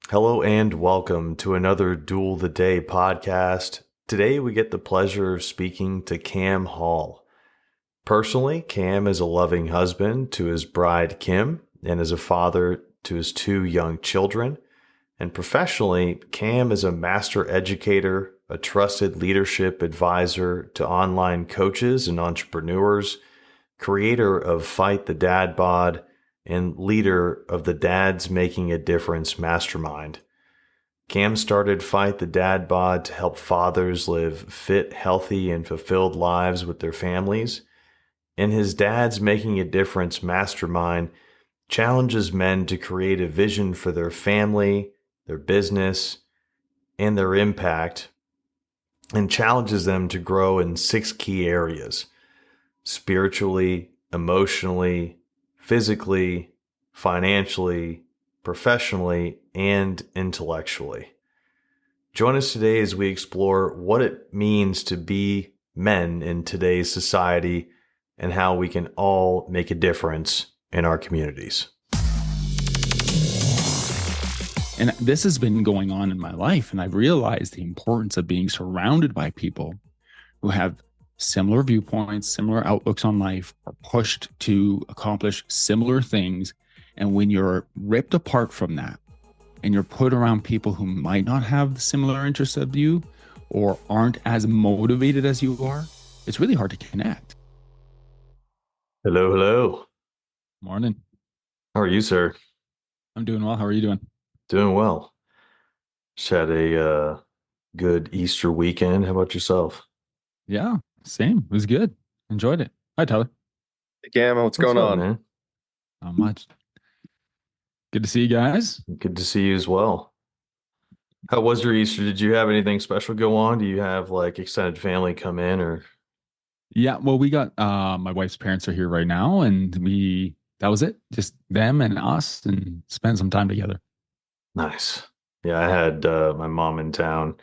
Hello and welcome to another Duel the Day podcast. Today we get the pleasure of speaking to Cam Hall. Personally, Cam is a loving husband to his bride Kim and is a father to his two young children. And professionally, Cam is a master educator, a trusted leadership advisor to online coaches and entrepreneurs, creator of Fight The Dad Bod, and leader of the Dads Making a Difference Mastermind. Cam started Fight the Dad Bod to help fathers live fit, healthy, and fulfilled lives with their families. And his Dads Making a Difference Mastermind challenges men to create a vision for their family, their business, and their impact, and challenges them to grow in 6 key areas: spiritually, emotionally, physically, financially, professionally, and intellectually. Join us today as we explore what it means to be men in today's society and how we can all make a difference in our communities. And this has been going on in my life, and I've realized the importance of being surrounded by people who have similar viewpoints, similar outlooks on life, are pushed to accomplish similar things. And when you're ripped apart from that and you're put around people who might not have the similar interests of you or aren't as motivated as you are, it's really hard to connect. Hello, hello. Morning. How are you, sir? I'm doing well. How are you doing? Doing well. Just had a good Easter weekend. How about yourself? Yeah, same. It was good. Enjoyed it. Hi, Tyler. Hey, Cam, what's going up, on? Man? Not much. Good to see you guys. Good to see you as well. How was your Easter? Did you have anything special go on? Do you have like extended family come in or? Yeah, well, we got my wife's parents are here right now, and that was it. Just them and us, and spend some time together. Nice. Yeah, I had my mom in town.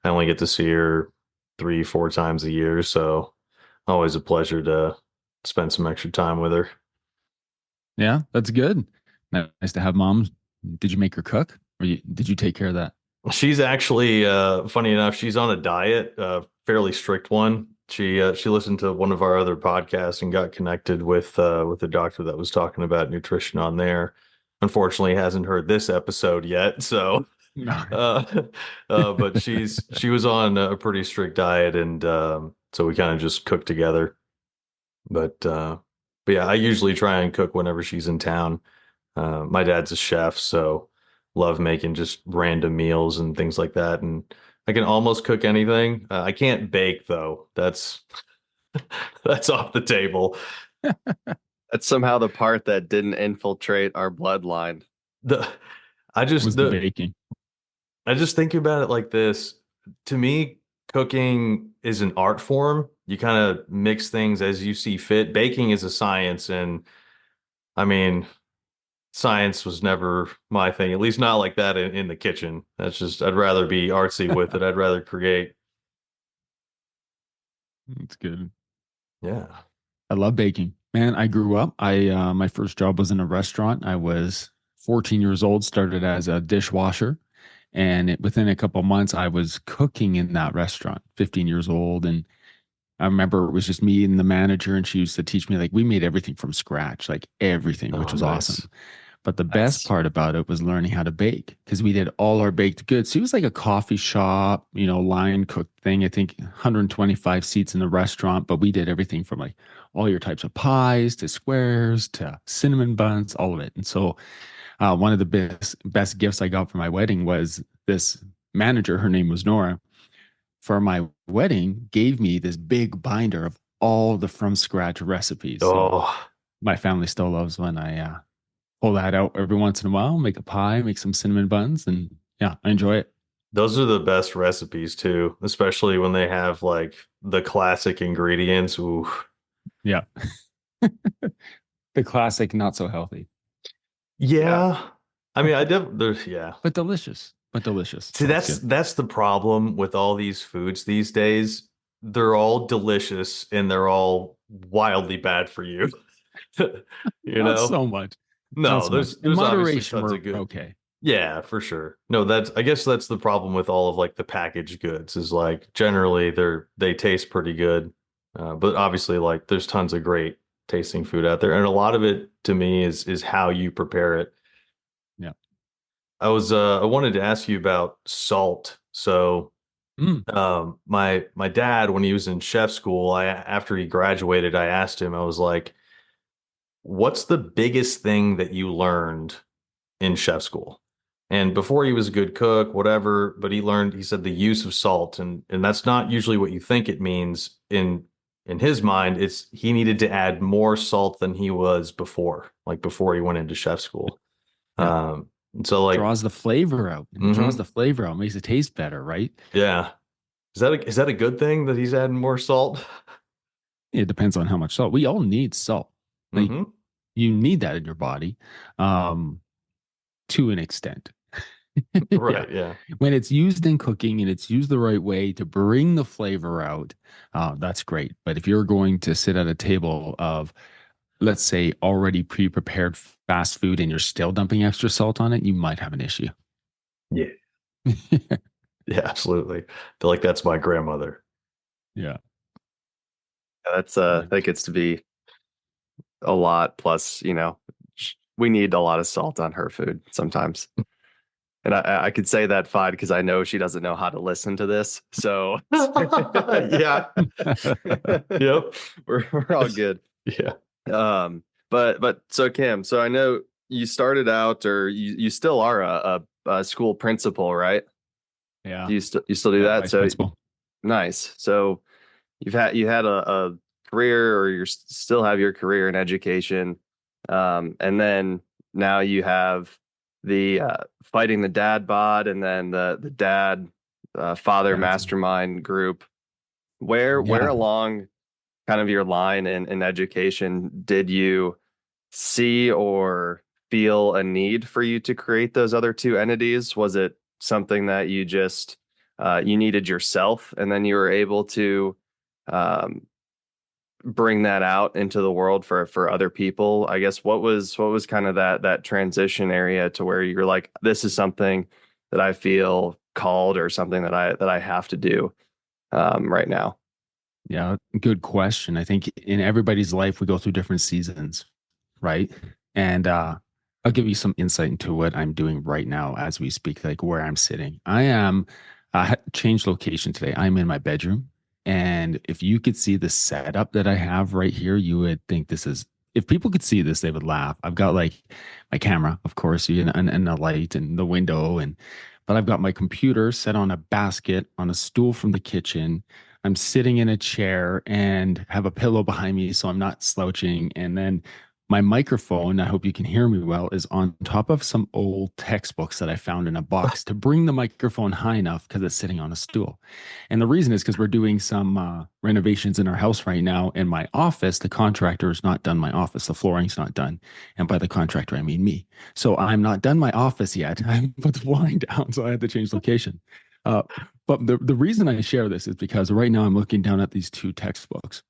I only get to see her 3-4 times a year, so always a pleasure to spend some extra time with her. Yeah, that's good. Nice to have moms. Did you make her cook, or did you take care of that? She's actually funny enough, she's on a diet, a fairly strict one. She listened to one of our other podcasts and got connected with the doctor that was talking about nutrition on there. Unfortunately, hasn't heard this episode yet, so but she was on a pretty strict diet, and so we kind of just cooked together. But yeah, I usually try and cook whenever she's in town. My dad's a chef, so love making just random meals and things like that. And I can almost cook anything. I can't bake though. That's that's off the table. That's somehow the part that didn't infiltrate our bloodline. The I just was the baking. I just think about it like this. To me, cooking is an art form. You kind of mix things as you see fit. Baking is a science, and I mean, science was never my thing, at least not like that in the kitchen. That's just, I'd rather be artsy with it. I'd rather create. That's good. Yeah. I love baking. Man, I grew up. My first job was in a restaurant. I was 14 years old, started as a dishwasher. And within a couple of months, I was cooking in that restaurant, 15 years old. And I remember it was just me and the manager, and she used to teach me, like, we made everything from scratch, like everything, which was nice. awesome. But the best part about it was learning how to bake, because we did all our baked goods. So it was like a coffee shop, line cooked thing. I think 125 seats in the restaurant, but we did everything from like all your types of pies to squares to cinnamon buns, all of it. And so one of the best gifts I got for my wedding was this manager. Her name was Nora. For my wedding, gave me this big binder of all the from scratch recipes. Oh, And my family still loves when I pull that out every once in a while, make a pie, make some cinnamon buns, and yeah, I enjoy it. those are the best recipes too, especially when they have like the classic ingredients. Ooh. Yeah. The classic, not so healthy. Yeah. I mean, there's, yeah. But delicious. See, that's the problem with all these foods these days. They're all delicious and they're all wildly bad for you. Not so much. No, Not so much. there's In obviously moderation, tons we're of good. okay. Yeah, for sure. No, I guess that's the problem with all of like the packaged goods is like generally they taste pretty good. But obviously like there's tons of great tasting food out there. And a lot of it to me is how you prepare it. Yeah. I wanted to ask you about salt. So Mm. my dad, when he was in chef school, after he graduated, I asked him, I was like, what's the biggest thing that you learned in chef school? And before he was a good cook, whatever, but he said the use of salt, and that's not usually what you think it means in his mind. It's he needed to add more salt than he was before, like before he went into chef school. Yeah. And so like, Draws the flavor out, and it draws mhm, the flavor out, makes it taste better, right? yeah. Is that a good thing that he's adding more salt? It depends on how much salt. We all need salt. Like Hmm. you need that in your body, um, to an extent. Yeah. Right, yeah. When it's used in cooking and it's used the right way to bring the flavor out, that's great. But if you're going to sit at a table of, let's say, already pre-prepared fast food and you're still dumping extra salt on it, you might have an issue. Yeah. Yeah, absolutely. I feel like that's my grandmother. Yeah. That's Yeah. that gets to be a lot. Plus, we need a lot of salt on her food sometimes. And I could say that fine because I know she doesn't know how to listen to this. So Yeah. Yep. we're all good. Yeah. But so Kim, so I know you started out, or you still are a school principal, right? Yeah. You still do Yeah. that? Vice So principal. nice. So you had a career, or still have your career in education, and then now you have the fighting the dad bod, and then the dad father Yeah. mastermind group. Where Yeah. along kind of your line in education did you see or feel a need for you to create those other two entities? Was it something that you just you needed yourself, and then you were able to um, bring that out into the world for other people? I guess what was kind of that transition area to where you're like, this is something that I feel called, or something that I have to do right now. Yeah. Good question. I think in everybody's life, we go through different seasons, right? And I'll give you some insight into what I'm doing right now as we speak, like where I'm sitting. I changed location today. I'm in my bedroom. And if you could see the setup that I have right here, you would think this is, if people could see this, they would laugh. I've got like my camera, of course, and the light and the window. But I've got my computer set on a basket on a stool from the kitchen. I'm sitting in a chair and have a pillow behind me so I'm not slouching. And then my microphone, I hope you can hear me well, is on top of some old textbooks that I found in a box to bring the microphone high enough because it's sitting on a stool. And the reason is because we're doing some renovations in our house right now. In my office, the contractor is not done my office. The flooring's not done. And by the contractor, I mean me. So I'm not done my office yet. I put the flooring down, so I had to change location. Uh, but the reason I share this is because right now I'm looking down at these two textbooks,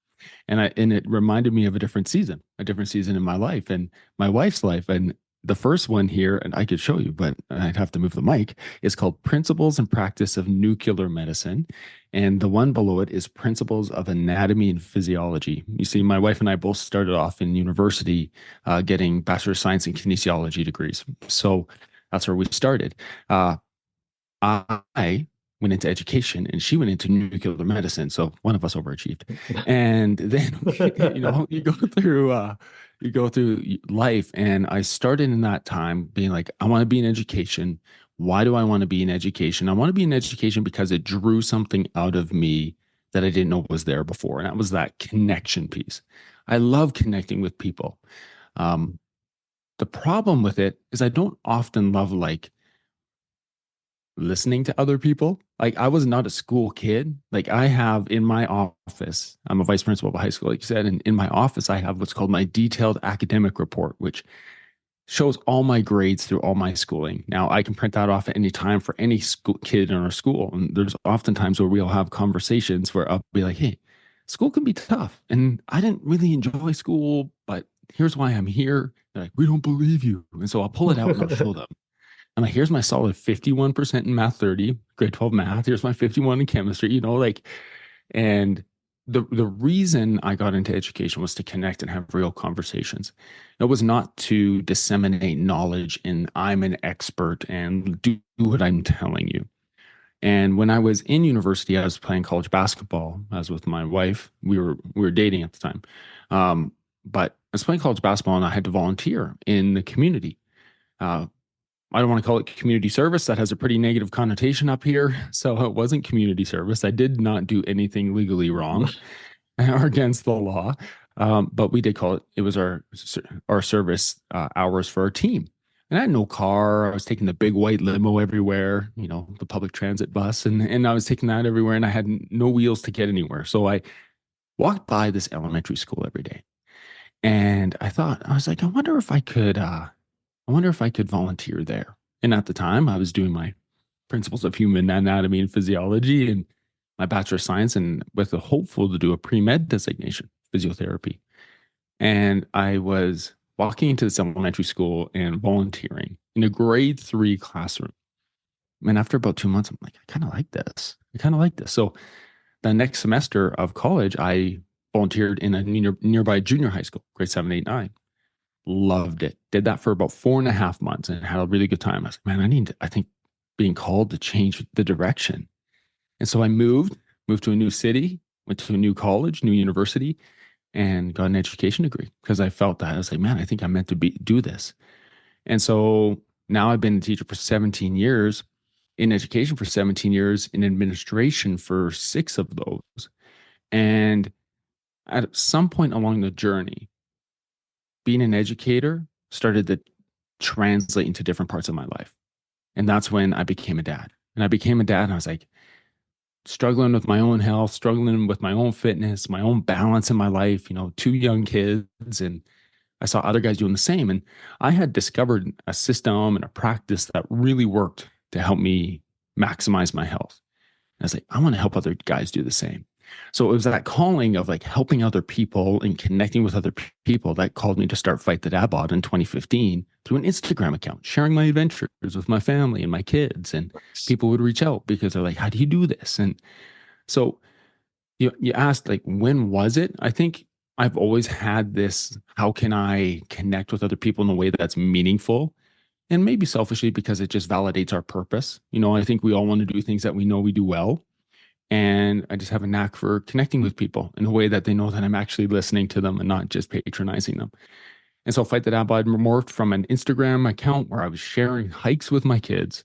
and it reminded me of a different season in my life and my wife's life. And the first one here, and I could show you, but I'd have to move the mic, is called Principles and Practice of Nuclear Medicine. And the one below it is Principles of Anatomy and Physiology. You see, my wife and I both started off in university getting Bachelor of Science in Kinesiology degrees. So that's where we started. I went into education and she went into nuclear medicine. So one of us overachieved. And then, you go through life. And I started in that time being like, I want to be in education. Why do I want to be in education? I want to be in education because it drew something out of me that I didn't know was there before. And that was that connection piece. I love connecting with people. Um, the problem with it is I don't often love like listening to other people. Like I was not a school kid. Like I have in my office, I'm a vice principal of a high school, like you said, and in my office, I have what's called my detailed academic report, which shows all my grades through all my schooling. Now I can print that off at any time for any school kid in our school. And there's often times where we'll have conversations where I'll be like, hey, school can be tough. And I didn't really enjoy school, but here's why I'm here. They're like, we don't believe you. And so I'll pull it out and I'll show them. I'm like, here's my solid 51% in math 30, grade 12 math. Here's my 51 in chemistry, like, and the reason I got into education was to connect and have real conversations. It was not to disseminate knowledge and I'm an expert and do what I'm telling you. And when I was in university, I was playing college basketball. I was with my wife. We were dating at the time. But I was playing college basketball and I had to volunteer in the community. Uh, I don't want to call it community service. That has a pretty negative connotation up here. So it wasn't community service. I did not do anything legally wrong or against the law. But we did call it, it was our service hours for our team. And I had no car. I was taking the big white limo everywhere, the public transit bus. And I was taking that everywhere and I had no wheels to get anywhere. So I walked by this elementary school every day. And I was like, I wonder if I could volunteer there. And at the time, I was doing my principles of human anatomy and physiology and my bachelor of science, and with a hopeful to do a pre-med designation, physiotherapy. And I was walking into this elementary school and volunteering in a grade 3 classroom. And after about 2 months, I'm like, I kind of like this. So the next semester of college, I volunteered in a nearby junior high school, grade 7, 8, 9. Loved it. Did that for about 4.5 months and had a really good time. I was like, man, I think being called to change the direction. And so I moved to a new city, went to a new college, new university, and got an education degree because I felt that I was like, man, I think I'm meant to do this. And so now I've been a teacher for 17 years, in education for 17 years, in administration for 6 of those. And at some point along the journey, being an educator started to translate into different parts of my life. And that's when I became a dad. And I became a dad and I was like, struggling with my own health, struggling with my own fitness, my own balance in my life, 2 young kids. And I saw other guys doing the same. And I had discovered a system and a practice that really worked to help me maximize my health. And I was like, I want to help other guys do the same. So it was that calling of like helping other people and connecting with other people that called me to start Fight the Dad Bod in 2015 through an Instagram account, sharing my adventures with my family and my kids. And people would reach out because they're like, how do you do this? And so you asked like, when was it? I think I've always had this, how can I connect with other people in a way that's meaningful? And maybe selfishly because it just validates our purpose. I think we all want to do things that we know we do well. And I just have a knack for connecting with people in a way that they know that I'm actually listening to them and not just patronizing them. And so Fight the Dad Bod morphed from an Instagram account where I was sharing hikes with my kids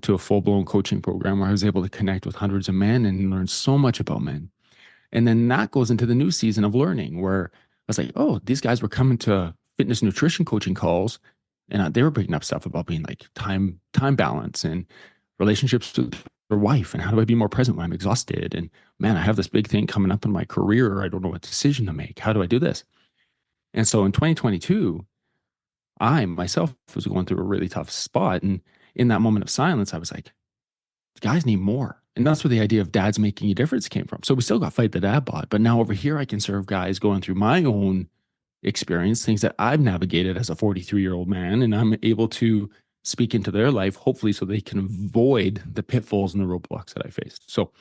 to a full-blown coaching program where I was able to connect with hundreds of men and learn so much about men. And then that goes into the new season of learning where I was like, oh, these guys were coming to fitness nutrition coaching calls and they were bringing up stuff about being like time balance and relationships with their wife and how do I be more present when I'm exhausted? And man, I have this big thing coming up in my career. I don't know what decision to make. How do I do this? And so in 2022, I myself was going through a really tough spot. And in that moment of silence, I was like, guys need more. And that's where the idea of dads making a difference came from. So we still got Fight the Dad Bod, but now over here, I can serve guys going through my own experience, things that I've navigated as a 43-year-old man. And I'm able to speak into their life, hopefully so they can avoid the pitfalls and the roadblocks that I faced. So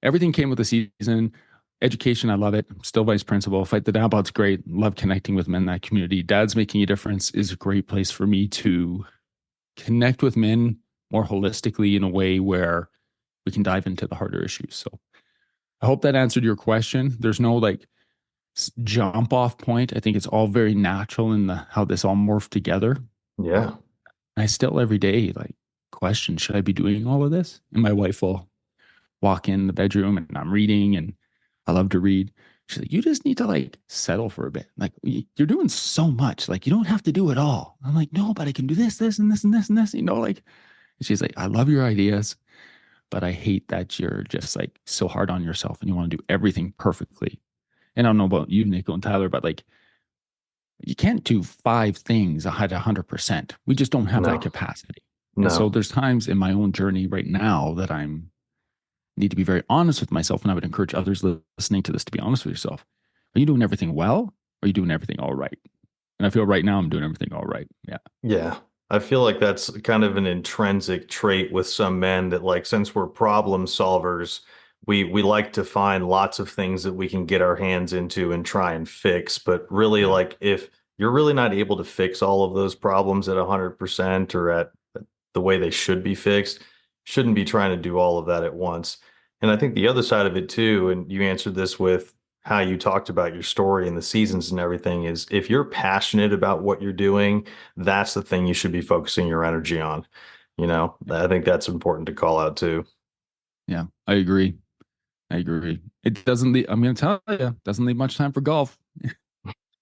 everything came with the season. Education, I love it. I'm still vice principal. Fight the Dad Bod's great. Love connecting with men in that community. Dads Making a Difference is a great place for me to connect with men more holistically in a way where we can dive into the harder issues. So I hope that answered your question. There's no like jump off point. I think it's all very natural in how this all morphed together. Yeah. I still every day like question, should I be doing all of this? And my wife will walk in the bedroom and I'm reading and I love to read. She's like, you just need to like settle for a bit. Like you're doing so much. Like you don't have to do it all. I'm like, no, but I can do this, this, and this, and this, and this, like, and she's like, I love your ideas, but I hate that you're just like so hard on yourself and you want to do everything perfectly. And I don't know about you, Nico and Tyler, but like, you can't do 5 things at 100%. We just don't have that capacity. No. And so there's times in my own journey right now that need to be very honest with myself. And I would encourage others listening to this to be honest with yourself. Are you doing everything well? Or are you doing everything all right? And I feel right now I'm doing everything all right. Yeah. Yeah. I feel like that's kind of an intrinsic trait with some men that like since we're problem solvers, we like to find lots of things that we can get our hands into and try and fix. But really Yeah. like if you're really not able to fix all of those problems at 100% or at the way they should be fixed, shouldn't be trying to do all of that at once. And I think the other side of it too, and you answered this with how you talked about your story and the seasons and everything, is if you're passionate about what you're doing, that's the thing you should be focusing your energy on. I think that's important to call out too. Yeah, I agree. I agree. It doesn't leave, I'm going to tell you, doesn't leave much time for golf.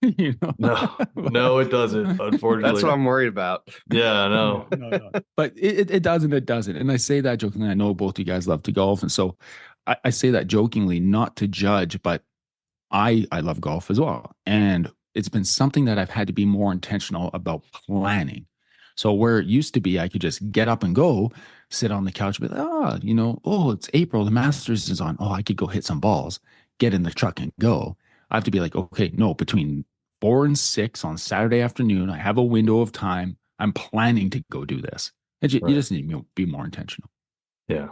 you know, No, no, it doesn't, That's unfortunately. what I'm worried about. Yeah, I know. no. But it doesn't, it doesn't. And I say that jokingly. I know both you guys love to golf. And so I say that jokingly, not to judge, but I love golf as well. And it's been something that I've had to be more intentional about planning. So where it used to be, I could just get up and go, sit on the couch, be like, oh, it's April, the Masters is on. Oh, I could go hit some balls, get in the truck and go. I have to be like, okay, no, between 4 and 6 on Saturday afternoon, I have a window of time. I'm planning to go do this. You Right. just need to be more intentional. Yeah.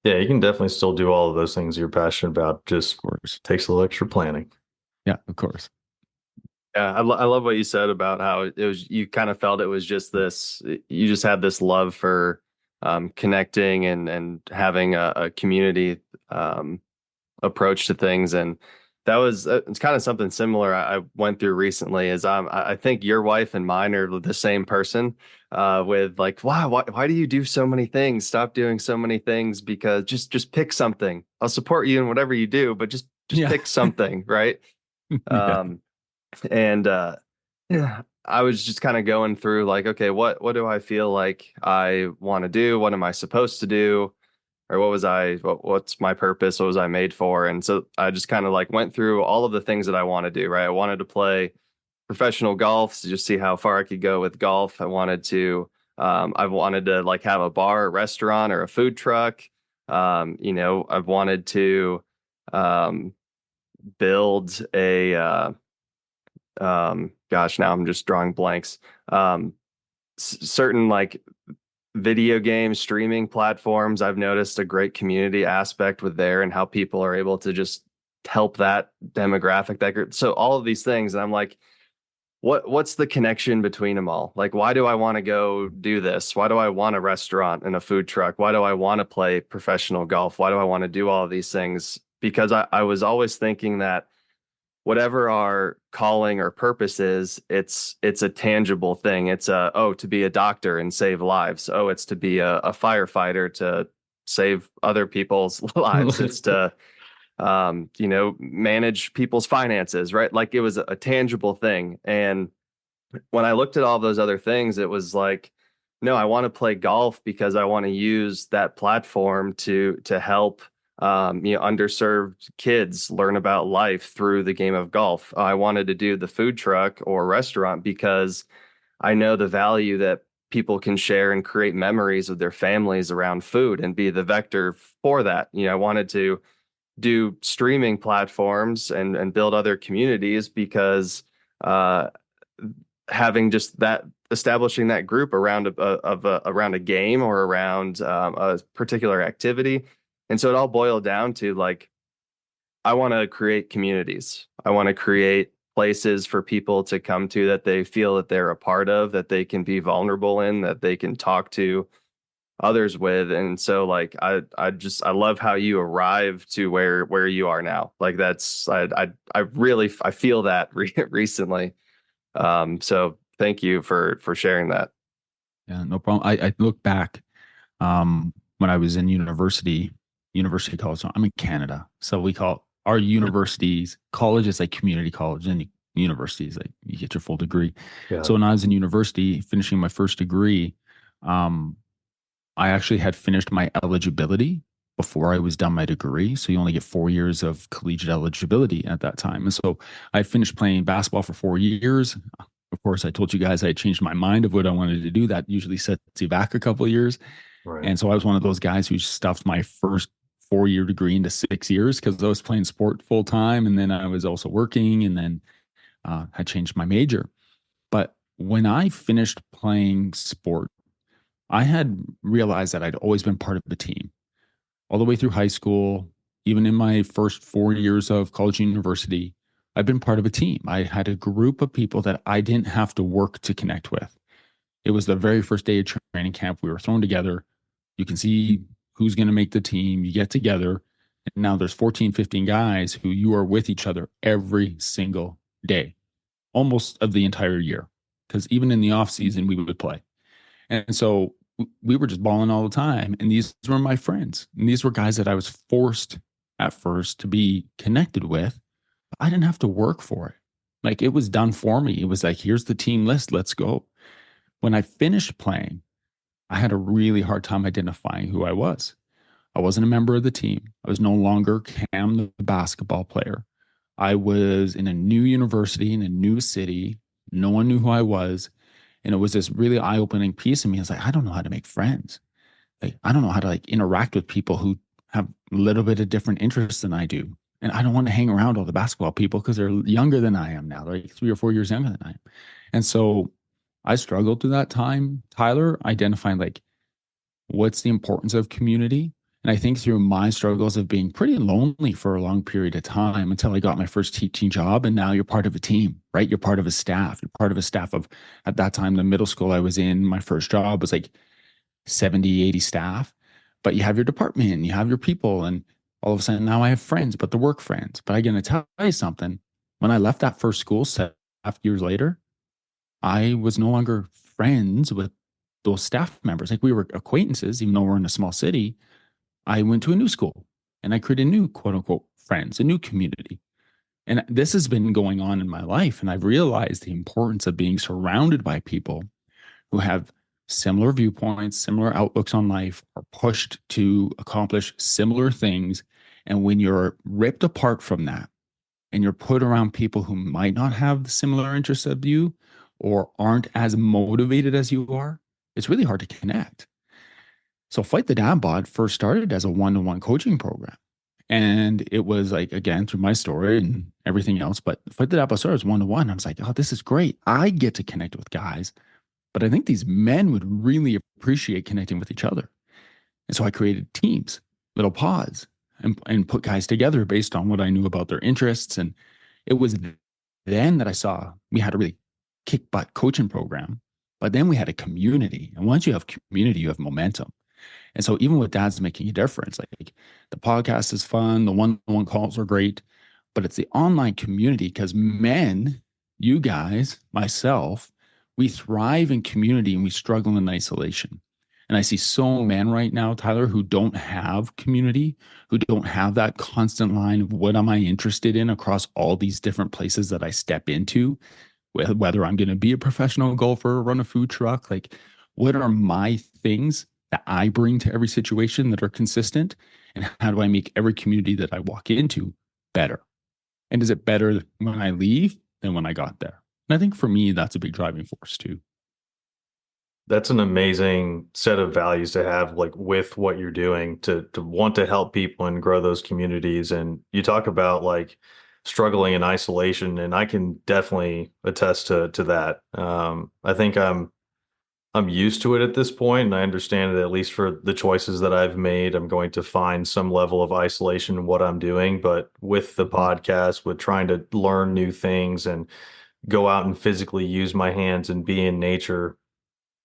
Yeah, you can definitely still do all of those things you're passionate about. Just Of course. takes a little extra planning. Yeah, of course. Yeah, I love what you said about how it was. You kind of felt it was just this. You just had this love for connecting and having a community approach to things, and that was it's kind of something similar I went through recently. Is I think your wife and mine are the same person. With like, wow, why do you do so many things? Stop doing so many things because just pick something. I'll support you in whatever you do, but just Yeah. pick something, right? Yeah. And yeah, I was just kind of going through like, okay, what do I feel like I want to do? What am I supposed to do? Or what's my purpose? What was I made for? And so I just kind of like went through all of the things that I want to do, right? I wanted to play professional golf to just see how far I could go with golf. I wanted to like have a bar, a restaurant, or a food truck. I've wanted to um, build gosh, now I'm just drawing blanks. Certain like video game streaming platforms, I've noticed a great community aspect with there and how people are able to just help that demographic, that group. So all of these things, and I'm like, what's the connection between them all? Like, why do I want to go do this? Why do I want a restaurant and a food truck? Why do I want to play professional golf? Why do I want to do all of these things? Because I was always thinking that whatever our calling or purpose is, it's a tangible thing. It's to be a doctor and save lives. Oh, it's to be a firefighter to save other people's lives. It's to manage people's finances, right? Like it was a tangible thing. And when I looked at all those other things, it was like, no, I want to play golf because I want to use that platform to help underserved kids learn about life through the game of golf. I wanted to do the food truck or restaurant because I know the value that people can share and create memories with their families around food and be the vector for that. I wanted to do streaming platforms and build other communities because having just that, establishing that group around around a game or around a particular activity. And so it all boiled down to like, I want to create communities. I want to create places for people to come to that they feel that they're a part of, that they can be vulnerable in, that they can talk to others with. And so like I love how you arrived to where you are now. Like that's I really I feel that recently. So thank you for sharing that. Yeah, no problem. I look back when I was in university college. So I'm in Canada. So we call our universities, college is like community college, and university is like you get your full degree. Yeah. So when I was in university finishing my first degree, I actually had finished my eligibility before I was done my degree. So you only get 4 years of collegiate eligibility at that time. And so I finished playing basketball for 4 years. Of course, I told you guys I changed my mind of what I wanted to do. That usually sets you back a couple of years. Right. And so I was one of those guys who stuffed my first 4 year degree into 6 years because I was playing sport full time. And then I was also working, and then I changed my major. But when I finished playing sport I had realized that I'd always been part of the team all the way through high school, even in my first 4 years of college and university. I've been part of a team. I had a group of people that I didn't have to work to connect with. It was the very first day of training camp. We were thrown together. You can see who's going to make the team. You get together. And now there's 14, 15 guys who you are with each other every single day, almost of the entire year. Because even in the off season, we would play. And so we were just balling all the time. And these were my friends. And these were guys that I was forced at first to be connected with. I didn't have to work for it. Like, it was done for me. It was like, here's the team list. Let's go. When I finished playing, I had a really hard time identifying who I was. I wasn't a member of the team. I was no longer Cam, the basketball player. I was in a new university, in a new city. No one knew who I was. And it was this really eye-opening piece of me. I was like, I don't know how to make friends. Like, I don't know how to like interact with people who have a little bit of different interests than I do. And I don't want to hang around all the basketball people because they're younger than I am now. They're like 3 or 4 years younger than I am. And so I struggled through that time, Tyler, identifying like what's the importance of community. And I think through my struggles of being pretty lonely for a long period of time until I got my first teaching job. And now you're part of a team, right? You're part of a staff. You're part of a staff of, at that time, the middle school I was in, my first job was like 70, 80 staff. But you have your department, you have your people. And all of a sudden now I have friends, but the work friends. But I'm going to tell you something. When I left that first school 7.5 years later, I was no longer friends with those staff members. Like, we were acquaintances, even though we're in a small city. I went to a new school and I created new quote unquote friends, a new community. And this has been going on in my life. And I've realized the importance of being surrounded by people who have similar viewpoints, similar outlooks on life, are pushed to accomplish similar things. And when you're ripped apart from that and you're put around people who might not have the similar interests of you or aren't as motivated as you are, it's really hard to connect. So Fight the Dad Bod first started as a one-to-one coaching program. And it was like, again, through my story and everything else, but Fight the Dad Bod started as one-to-one. I was like, oh, this is great. I get to connect with guys, but I think these men would really appreciate connecting with each other. And so I created teams, little pods, and put guys together based on what I knew about their interests. And it was then that I saw we had a really kick butt coaching program, but then we had a community. And once you have community, you have momentum. And so even with dads making a difference, like the podcast is fun, the one-on-one calls are great, but it's the online community because men, you guys, myself, we thrive in community and we struggle in isolation. And I see so many men right now, Tyler, who don't have community, who don't have that constant line of what am I interested in across all these different places that I step into, whether I'm going to be a professional golfer, run a food truck, like what are my things that I bring to every situation that are consistent? And how do I make every community that I walk into better? And is it better when I leave than when I got there? And I think for me, that's a big driving force too. That's an amazing set of values to have, like with what you're doing, to want to help people and grow those communities. And you talk about like struggling in isolation, and I can definitely attest to that. I think I'm used to it at this point, and I understand that at least for the choices that I've made, I'm going to find some level of isolation in what I'm doing. But with the podcast, with trying to learn new things and go out and physically use my hands and be in nature,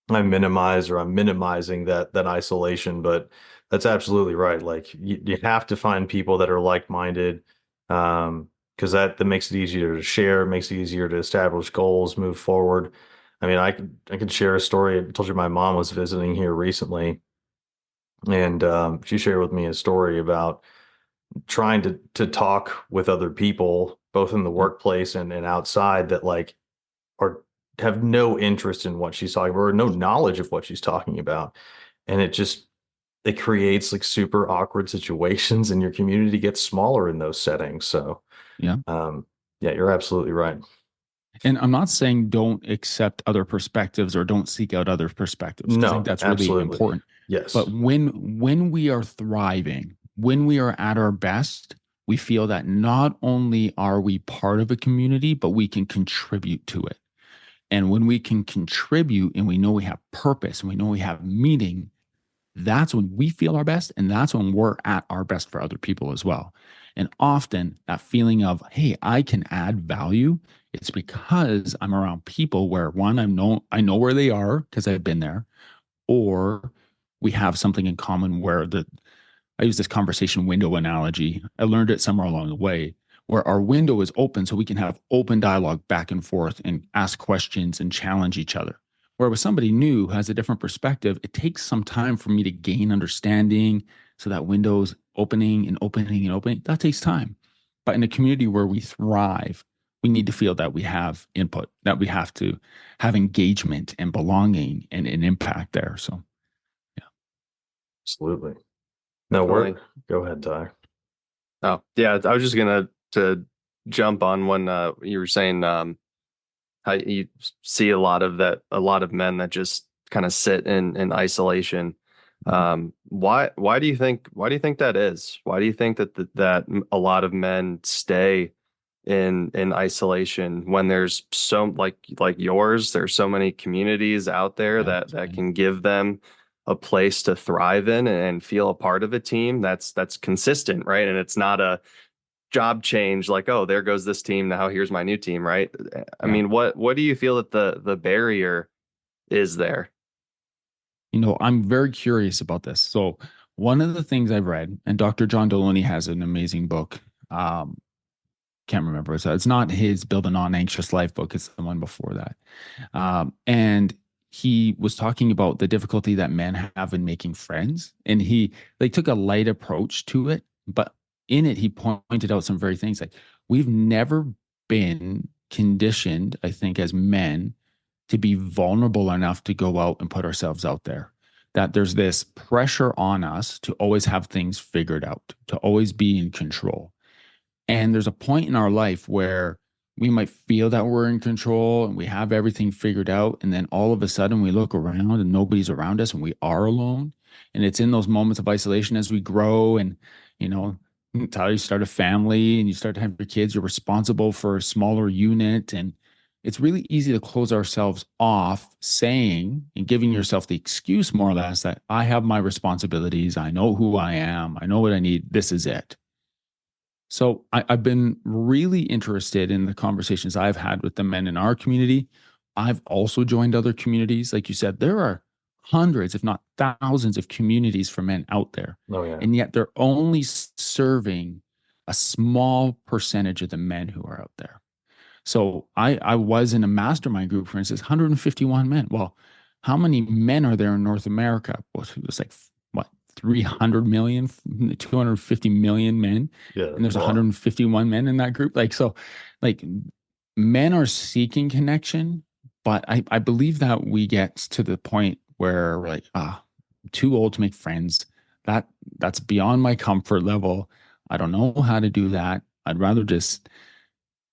I'm minimizing that isolation. But that's absolutely right. Like you have to find people that are like-minded, because that makes it easier to share, makes it easier to establish goals, move forward. I mean, I could share a story. I told you my mom was visiting here recently, and she shared with me a story about trying to talk with other people, both in the workplace and outside, that like are have no interest in what she's talking about or no knowledge of what she's talking about. And it creates like super awkward situations, and your community gets smaller in those settings. So Yeah. yeah, you're absolutely right. And I'm not saying don't accept other perspectives or don't seek out other perspectives, because I think No, that's really absolutely. important. Yes. But when we are thriving, when we are at our best, we feel that not only are we part of a community, but we can contribute to it. And when we can contribute and we know we have purpose and we know we have meaning, that's when we feel our best. And that's when we're at our best for other people as well. And often that feeling of, hey, I can add value, it's because I'm around people where one, I know where they are because I've been there, or we have something in common where I use this conversation window analogy. I learned it somewhere along the way where our window is open so we can have open dialogue back and forth and ask questions and challenge each other. Where with somebody new who has a different perspective, it takes some time for me to gain understanding. So that window's opening and opening and opening. That takes time. But in a community where we thrive, we need to feel that we have input, that we have to have engagement and belonging and an impact there. So, yeah. Absolutely. No, go ahead, Ty. Oh, yeah. I was just gonna to jump on when you were saying how you see a lot of men that just kind of sit in isolation. Why do you think that is? Why do you think that a lot of men stay in isolation when there's so like yours, there's so many communities out there that can give them a place to thrive in and feel a part of a team that's consistent, right? And it's not a job change like, oh, there goes this team, now here's my new team, right? I mean, what do you feel that the barrier is there? I'm very curious about this. So one of the things I've read, and Dr. John Deloney has an amazing book. Can't remember. So it's not his Build a Non-Anxious Life book. It's the one before that. And he was talking about the difficulty that men have in making friends. And he took a light approach to it, but in it, he pointed out some very things like we've never been conditioned, I think, as men to be vulnerable enough to go out and put ourselves out there. That there's this pressure on us to always have things figured out, to always be in control. And there's a point in our life where we might feel that we're in control and we have everything figured out. And then all of a sudden we look around and nobody's around us and we are alone. And it's in those moments of isolation as we grow and, until you start a family and you start to have your kids, you're responsible for a smaller unit. And it's really easy to close ourselves off saying and giving yourself the excuse more or less that I have my responsibilities. I know who I am. I know what I need. This is it. So I've been really interested in the conversations I've had with the men in our community. I've also joined other communities. Like you said, there are hundreds, if not thousands of communities for men out there. Oh, yeah. And yet they're only serving a small percentage of the men who are out there. So I was in a mastermind group, for instance, 151 men. Well, how many men are there in North America? Well, it's like, what, 300 million, 250 million men? Yeah, and there's 151 men in that group. Men are seeking connection, but I believe that we get to the point where we're like, I'm too old to make friends. That's beyond my comfort level. I don't know how to do that. I'd rather just,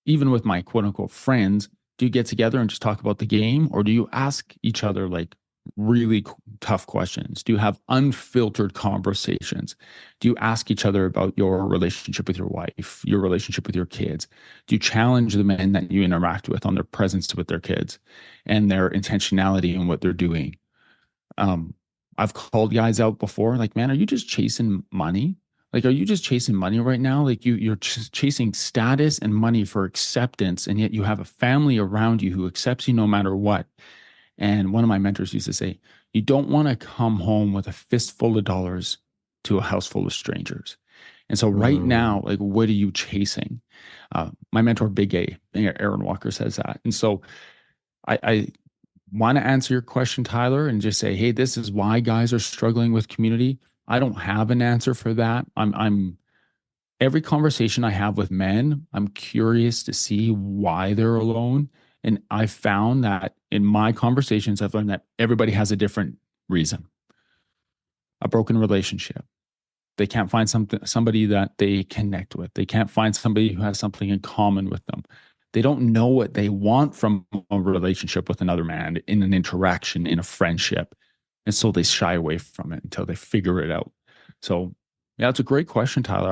even with my quote unquote friends, do you get together and just talk about the game? Or do you ask each other like really tough questions? Do you have unfiltered conversations? Do you ask each other about your relationship with your wife, your relationship with your kids? Do you challenge the men that you interact with on their presence with their kids and their intentionality in what they're doing? I've called guys out before, like, man, are you just chasing money? Like, are you just chasing money right now? Like you're just chasing status and money for acceptance. And yet you have a family around you who accepts you no matter what. And one of my mentors used to say, you don't want to come home with a fistful of dollars to a house full of strangers. And so right now, like, what are you chasing? My mentor, Big A, Aaron Walker, says that. And so I want to answer your question, Tyler, and just say, hey, this is why guys are struggling with community. I don't have an answer for that. I'm every conversation I have with men, I'm curious to see why they're alone. And I found that in my conversations, I've learned that everybody has a different reason. A broken relationship. They can't find somebody that they connect with. They can't find somebody who has something in common with them. They don't know what they want from a relationship with another man, in an interaction, in a friendship. And so they shy away from it until they figure it out. So yeah, it's a great question, Tyler.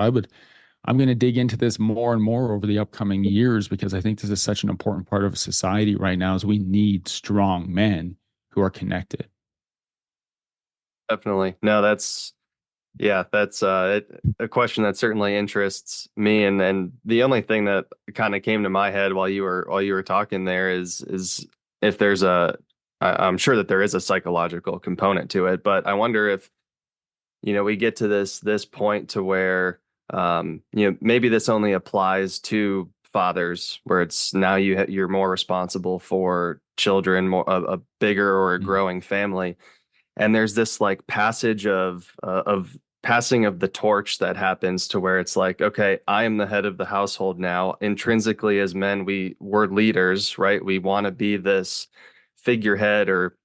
I'm going to dig into this more and more over the upcoming years because I think this is such an important part of society right now is we need strong men who are connected. Definitely. No, that's a question that certainly interests me. And the only thing that kind of came to my head while you were talking there is if there's I'm sure that there is a psychological component to it, but I wonder if, we get to this point to where, maybe this only applies to fathers, where it's now you're more responsible for children, more a bigger or a Mhm. growing family, and there's this like of passing of the torch that happens to where it's like, okay, I am the head of the household now. Intrinsically, as men, we're leaders, right? We want to be this figurehead or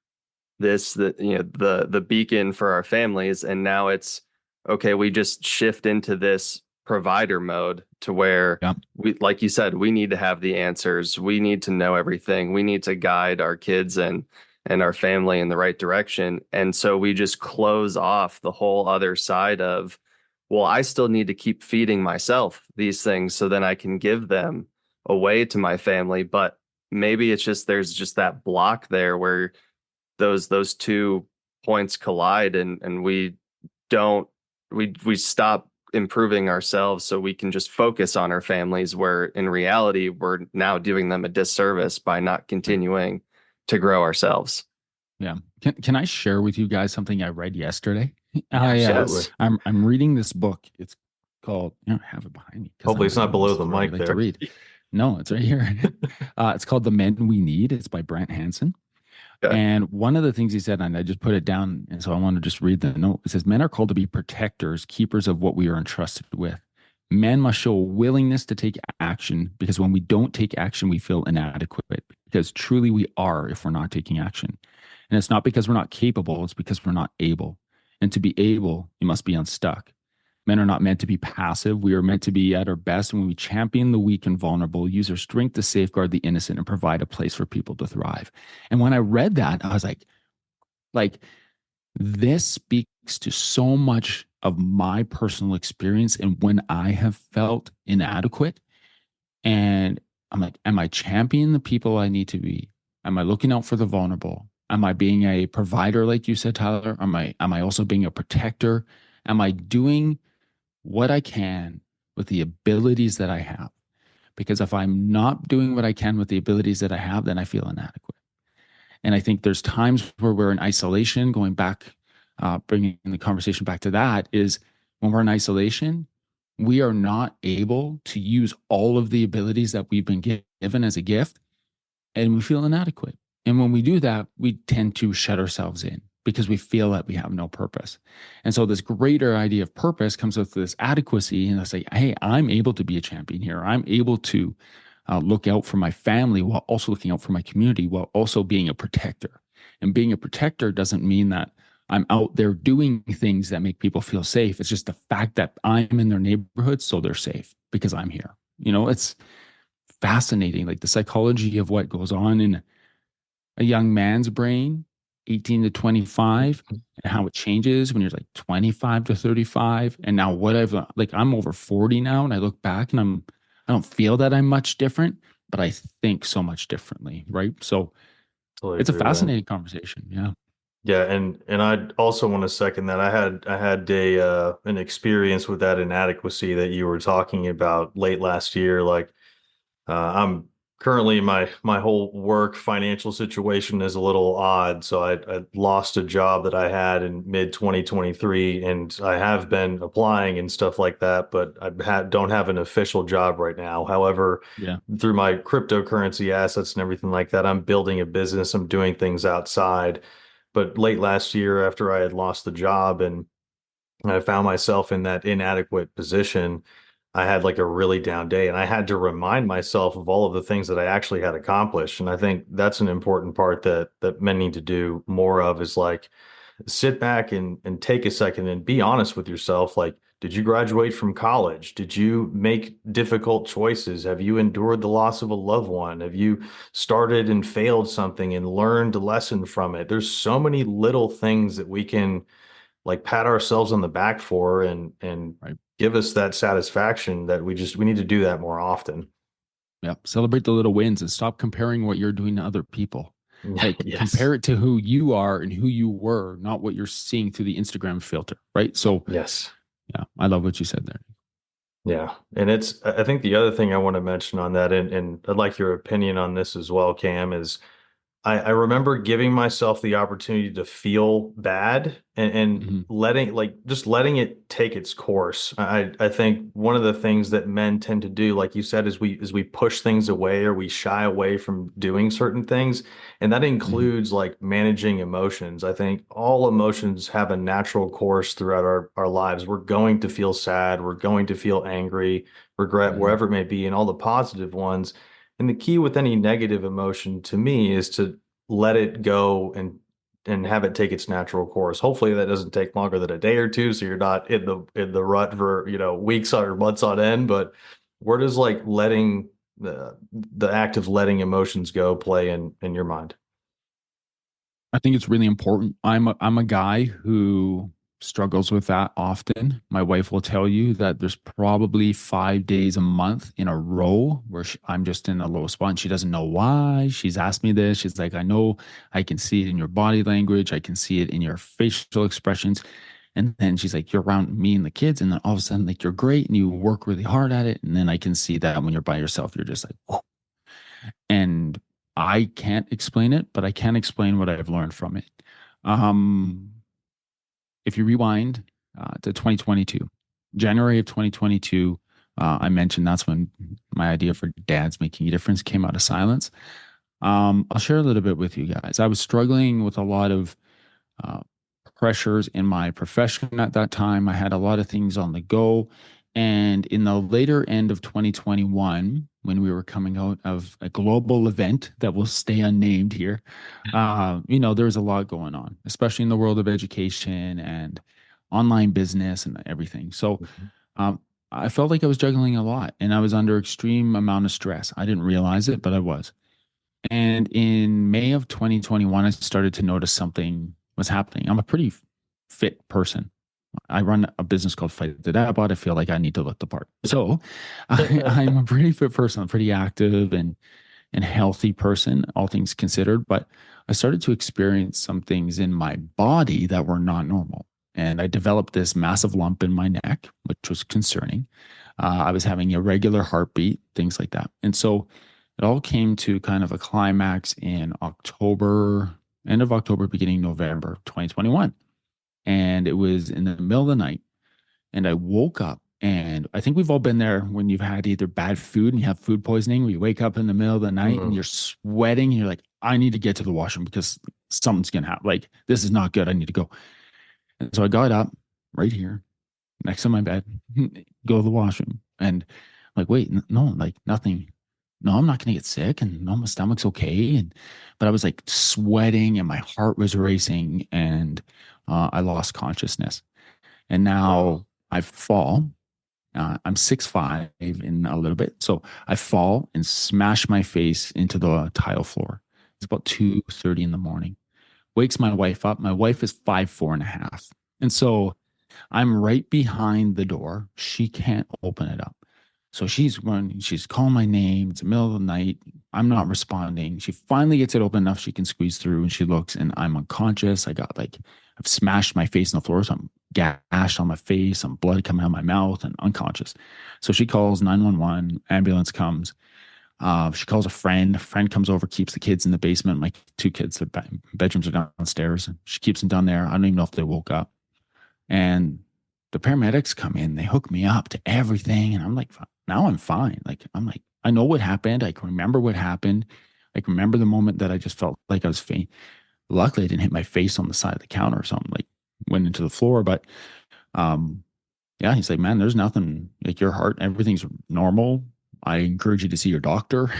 the beacon for our families, and now it's okay, we just shift into this provider mode to where Yeah. we, like you said, we need to have the answers, we need to know everything, we need to guide our kids and our family in the right direction, and so we just close off the whole other side of, well, I still need to keep feeding myself these things so then I can give them away to my family. But maybe it's just there's just that block there where those two points collide, and don't we stop improving ourselves so we can just focus on our families, where in reality we're now doing them a disservice by not continuing to grow ourselves. Yeah. Can I share with you guys something I read yesterday? Absolutely. Yes. I'm reading this book. It's called, I have it behind me because Hopefully it's not below the I really mic like to there. read. No, it's right here. It's called The Men We Need. It's by Brant Hansen. Okay. And one of the things he said, and I just put it down, and so I want to just read the note. It says, men are called to be protectors, keepers of what we are entrusted with. Men must show a willingness to take action, because when we don't take action, we feel inadequate, because truly we are if we're not taking action. And it's not because we're not capable, it's because we're not able. And to be able, you must be unstuck. Men are not meant to be passive. We are meant to be at our best when we champion the weak and vulnerable, use our strength to safeguard the innocent, and provide a place for people to thrive. And when I read that, I was like, this speaks to so much of my personal experience and when I have felt inadequate. And I'm like, am I championing the people I need to be? Am I looking out for the vulnerable? Am I being a provider, like you said, Tyler? Am I also being a protector? Am I doing what I can with the abilities that I have? Because if I'm not doing what I can with the abilities that I have, then I feel inadequate. And I think there's times where we're in isolation, going back, bringing the conversation back to that, is when we're in isolation, we are not able to use all of the abilities that we've been given as a gift, and we feel inadequate. And when we do that, we tend to shut ourselves in because we feel that we have no purpose. And so this greater idea of purpose comes with this adequacy, and it's like, hey, I'm able to be a champion here. I'm able to look out for my family while also looking out for my community, while also being a protector. And being a protector doesn't mean that I'm out there doing things that make people feel safe. It's just the fact that I'm in their neighborhood, so they're safe because I'm here. It's fascinating, like the psychology of what goes on in a young man's brain, 18 to 25, and how it changes when you're like 25 to 35. And now I'm over 40 now, and I look back and I don't feel that I'm much different, but I think so much differently, right? So Totally it's a agree with that. fascinating conversation. Yeah. Yeah, and I also want to second that. I had an experience with that inadequacy that you were talking about late last year. Like, I'm currently my whole work financial situation is a little odd. So I lost a job that I had in mid 2023, and I have been applying and stuff like that, but don't have an official job right now. However, Yeah. through my cryptocurrency assets and everything like that, I'm building a business. I'm doing things outside. But late last year, after I had lost the job and I found myself in that inadequate position, I had like a really down day, and I had to remind myself of all of the things that I actually had accomplished. And I think that's an important part that men need to do more of, is like sit back and take a second and be honest with yourself. Like, did you graduate from college? Did you make difficult choices? Have you endured the loss of a loved one? Have you started and failed something and learned a lesson from it? There's so many little things that we can like pat ourselves on the back for and Right. give us that satisfaction that we need to do that more often. Yeah. Celebrate the little wins and stop comparing what you're doing to other people. Like Yes. compare it to who you are and who you were, not what you're seeing through the Instagram filter. Right. So Yes. yeah, I love what you said there. Yeah. And I think the other thing I want to mention on that, and I'd like your opinion on this as well, Cam, is I remember giving myself the opportunity to feel bad and Mm-hmm. letting it take its course. I think one of the things that men tend to do, like you said, is we push things away or we shy away from doing certain things. And that Mm-hmm. includes like managing emotions. I think all emotions have a natural course throughout our lives. We're going to feel sad, we're going to feel angry, regret, Mm-hmm. wherever it may be, and all the positive ones. And the key with any negative emotion to me is to let it go and have it take its natural course. Hopefully that doesn't take longer than a day or two, so you're not in the rut for, weeks or months on end. But where does like letting the act of letting emotions go play in your mind? I think it's really important. I'm a guy who struggles with that often. My wife will tell you that there's probably 5 days a month in a row where I'm just in a low spot and she doesn't know why. She's asked me this. She's like, I know I can see it in your body language. I can see it in your facial expressions. And then she's like, you're around me and the kids. And then all of a sudden, like, you're great and you work really hard at it. And then I can see that when you're by yourself, you're just like, whoa. And I can't explain it, but I can explain what I've learned from it. Um, if you rewind to 2022, January of 2022, I mentioned that's when my idea for Dad's Making a Difference came out of silence. I'll share a little bit with you guys. I was struggling with a lot of uh, pressures in my profession at that time. I had a lot of things on the go. And in the later end of 2021, when we were coming out of a global event that will stay unnamed here, there was a lot going on, especially in the world of education and online business and everything. So Mhm. um, I felt like I was juggling a lot and I was under extreme amount of stress. I didn't realize it, but I was. And in May of 2021, I started to notice something was happening. I'm a pretty fit person. I run a business called Fight The Dad Bod. I feel like I need to look the part. So I'm a pretty fit person. I'm pretty active and healthy person, all things considered. But I started to experience some things in my body that were not normal. And I developed this massive lump in my neck, which was concerning. I was having irregular heartbeat, things like that. And so it all came to kind of a climax in October, end of October, beginning November 2021. And it was in the middle of the night. And I woke up, and I think we've all been there when you've had either bad food and you have food poisoning, where you wake up in the middle of the night and Mm. you're sweating and you're like, I need to get to the washroom because something's going to happen. Like, this is not good. I need to go. And so I got up right here next to my bed, go to the washroom. And I'm like, wait, no, like nothing. No, I'm not going to get sick. And no, my stomach's okay. But I was like sweating and my heart was racing and I lost consciousness. And Wow. now I fall. I'm 6'5" in a little bit. So I fall and smash my face into the tile floor. It's about 2:30 in the morning. Wakes my wife up. My wife is 5'4.5". And so I'm right behind the door. She can't open it up. So she's running, she's calling my name. It's the middle of the night. I'm not responding. She finally gets it open enough she can squeeze through and she looks and I'm unconscious. I've smashed my face on the floor. So I'm gashed on my face, some blood coming out of my mouth and unconscious. So she calls 911, ambulance comes. She calls a friend. A friend comes over, keeps the kids in the basement. My two kids, their bedrooms are downstairs. She keeps them down there. I don't even know if they woke up. And the paramedics come in, they hook me up to everything. And I'm like, now I'm fine. Like, I'm like, I know what happened. I can remember what happened. I can remember the moment that I just felt like I was faint. Luckily, I didn't hit my face on the side of the counter or something, like went into the floor. But um, yeah, he's like, man, there's nothing like your heart, everything's normal. I encourage you to see your doctor,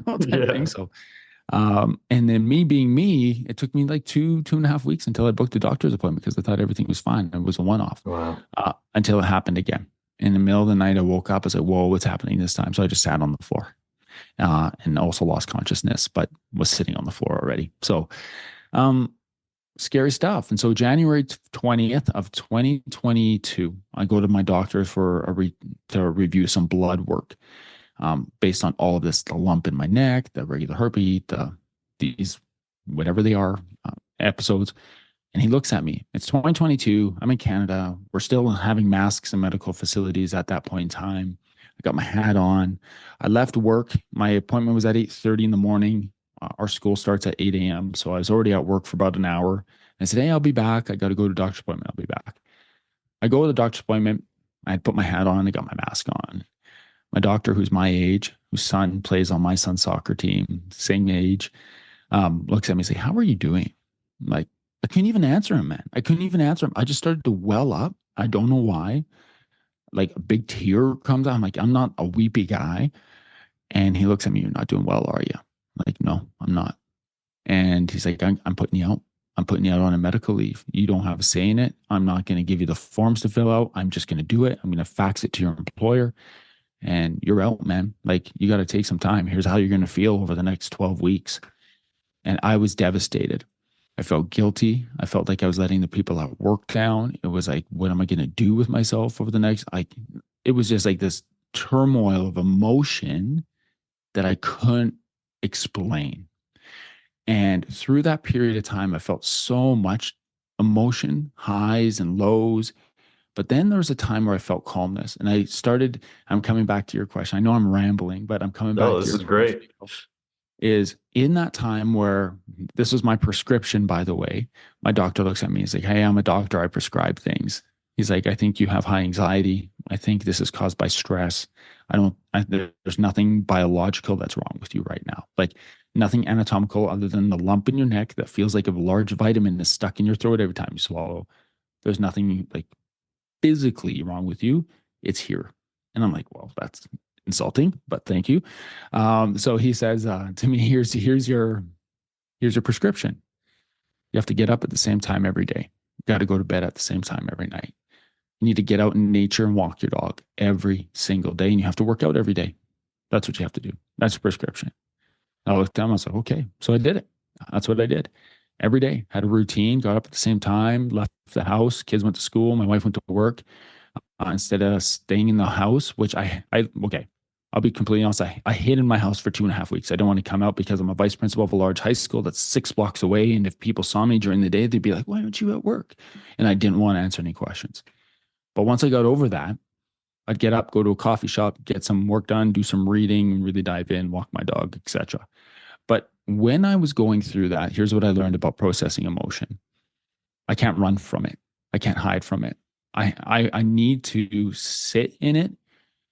type thing. Yeah. So and then me being me, it took me like 2.5 weeks until I booked a doctor's appointment because I thought everything was fine. It was a one-off Wow. until it happened again. In the middle of the night, I woke up. I was like, whoa, what's happening this time? So I just sat on the floor and also lost consciousness, but was sitting on the floor already. So um, scary stuff. And so January 20th of 2022, I go to my doctor for to review some blood work, based on all of this, the lump in my neck, the regular heartbeat, these, whatever they are, episodes. And he looks at me. It's 2022. I'm in Canada. We're still having masks in medical facilities at that point in time. I got my hat on. I left work. My appointment was at 8:30 in the morning. Our school starts at 8 a.m. So I was already at work for about an hour. And I said, hey, I'll be back. I got to go to a doctor's appointment. I'll be back. I go to the doctor's appointment. I put my hat on. I got my mask on. My doctor, who's my age, whose son plays on my son's soccer team, same age, looks at me and says, how are you doing? I'm like, I couldn't even answer him, man. I couldn't even answer him. I just started to well up. I don't know why. Like a big tear comes out. I'm like, I'm not a weepy guy. And he looks at me, you're not doing well, are you? I'm like, no, I'm not. And he's like, I'm putting you out. I'm putting you out on a medical leave. You don't have a say in it. I'm not going to give you the forms to fill out. I'm just going to do it. I'm going to fax it to your employer. And you're out, man. Like, you got to take some time. Here's how you're going to feel over the next 12 weeks. And I was devastated. I felt guilty. I felt like I was letting the people at work down. It was like, what am I going to do with myself over the next, it was just like this turmoil of emotion that I couldn't explain. And through that period of time, I felt so much emotion, highs and lows. But then there was a time where I felt calmness, and I'm coming back to your question. I know I'm rambling, but I'm coming back to your question. No, this is great. Is in that time where this was my prescription, by the way, my doctor looks at me and he's like, hey, I'm a doctor. I prescribe things. He's like, I think you have high anxiety. I think this is caused by stress. There's nothing biological that's wrong with you right now. Like, nothing anatomical other than the lump in your neck that feels like a large vitamin is stuck in your throat every time you swallow. There's nothing like physically wrong with you. It's here. And I'm like, well, that's insulting, but thank you. So he says to me, here's your prescription. You have to get up at the same time every day. You got to go to bed at the same time every night. You need to get out in nature and walk your dog every single day. And you have to work out every day. That's what you have to do. That's a prescription. I looked at him. I was like, okay. So I did it. That's what I did. Every day, had a routine, got up at the same time, left the house, kids went to school, my wife went to work. Instead of staying in the house, which I'll be completely honest, I hid in my house for 2.5 weeks. I don't want to come out because I'm a vice principal of a large high school that's 6 blocks away. And if people saw me during the day, they'd be like, why aren't you at work? And I didn't want to answer any questions. But once I got over that, I'd get up, go to a coffee shop, get some work done, do some reading, really dive in, walk my dog, etc. But when I was going through that, here's what I learned about processing emotion. I can't run from it. I can't hide from it. I need to sit in it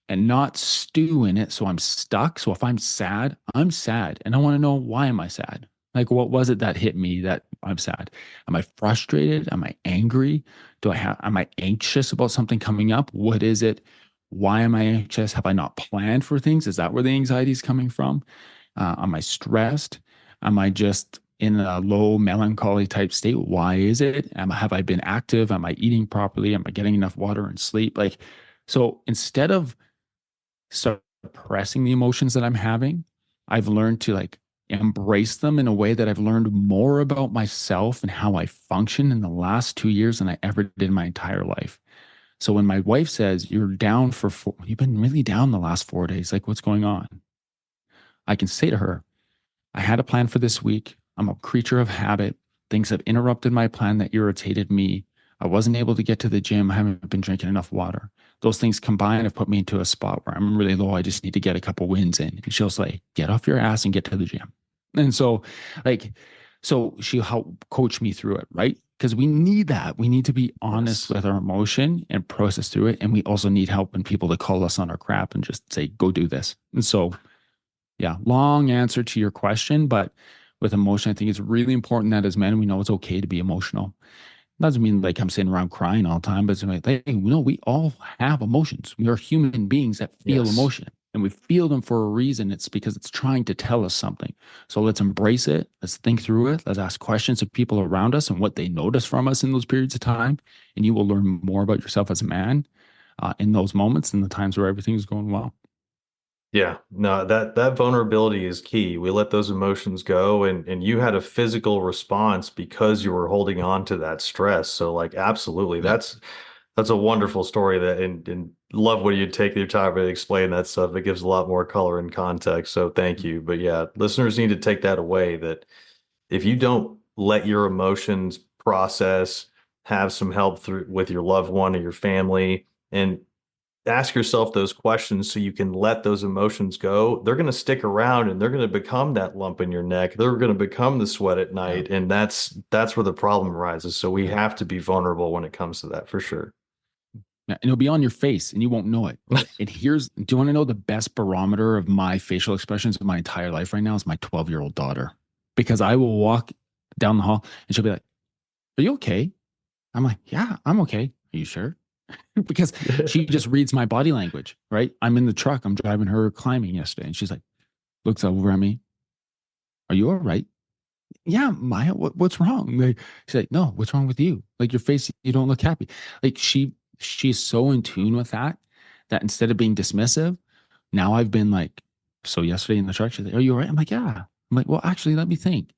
and not stew in it. So I'm stuck. So if I'm sad, I'm sad. And I want to know, why am I sad? Like, what was it that hit me that I'm sad? Am I frustrated? Am I angry? Am I anxious about something coming up? What is it? Why am I anxious? Have I not planned for things? Is that where the anxiety is coming from? Am I stressed? Am I just in a low melancholy type state? Why is it? Have I been active? Am I eating properly? Am I getting enough water and sleep? So instead of suppressing the emotions that I'm having, I've learned to embrace them in a way that I've learned more about myself and how I function in the last 2 years than I ever did in my entire life. So when my wife says, you've been really down the last 4 days, like, what's going on? I can say to her, I had a plan for this week. I'm a creature of habit. Things have interrupted my plan that irritated me. I wasn't able to get to the gym. I haven't been drinking enough water. Those things combined have put me into a spot where I'm really low. I just need to get a couple wins in. And she'll say, get off your ass and get to the gym. And so she'll help coach me through it, right? Because we need that. We need to be honest with our emotion and process through it. And we also need help and people to call us on our crap and just say, go do this. And so, yeah, long answer to your question, but with emotion, I think it's really important that as men, we know it's okay to be emotional. Doesn't mean like I'm sitting around crying all the time, but it's like, hey, we all have emotions. We are human beings that feel emotion, and we feel them for a reason. It's because it's trying to tell us something. So let's embrace it. Let's think through it. Let's ask questions of people around us and what they notice from us in those periods of time. And you will learn more about yourself as a man in those moments and the times where everything is going well. Yeah, no, that vulnerability is key. We let those emotions go, and you had a physical response because you were holding on to that stress. So like absolutely, Yeah. that's a wonderful story that and love when you take your time and explain that stuff. It gives a lot more color and context. So thank you. But yeah, listeners need to take that away that if you don't let your emotions process, have some help through with your loved one or your family, and ask yourself those questions so you can let those emotions go, they're going to stick around and they're going to become that lump in your neck. They're going to become the sweat at Yeah. night. And that's where the problem arises. So we have to be vulnerable when it comes to that for sure. Yeah, and it'll be on your face and you won't know it. And do you want to know the best barometer of my facial expressions of my entire life right now is my 12-year-old daughter. Because I will walk down the hall and she'll be like, "Are you okay?" I'm like, "Yeah, I'm okay." "Are you sure?" Because she just reads my body language, right? I'm in the truck, I'm driving her climbing yesterday, and she's like, looks over at me, "Are you all right?" "Yeah, Maya, what's wrong?" Like, she's like, "No, what's wrong with you? Like your face, you don't look happy." Like she's so in tune with that, that instead of being dismissive, now I've been like, so yesterday in the truck, she's like, "Are you all right?" I'm like, "Yeah." I'm like, "Well, actually, let me think.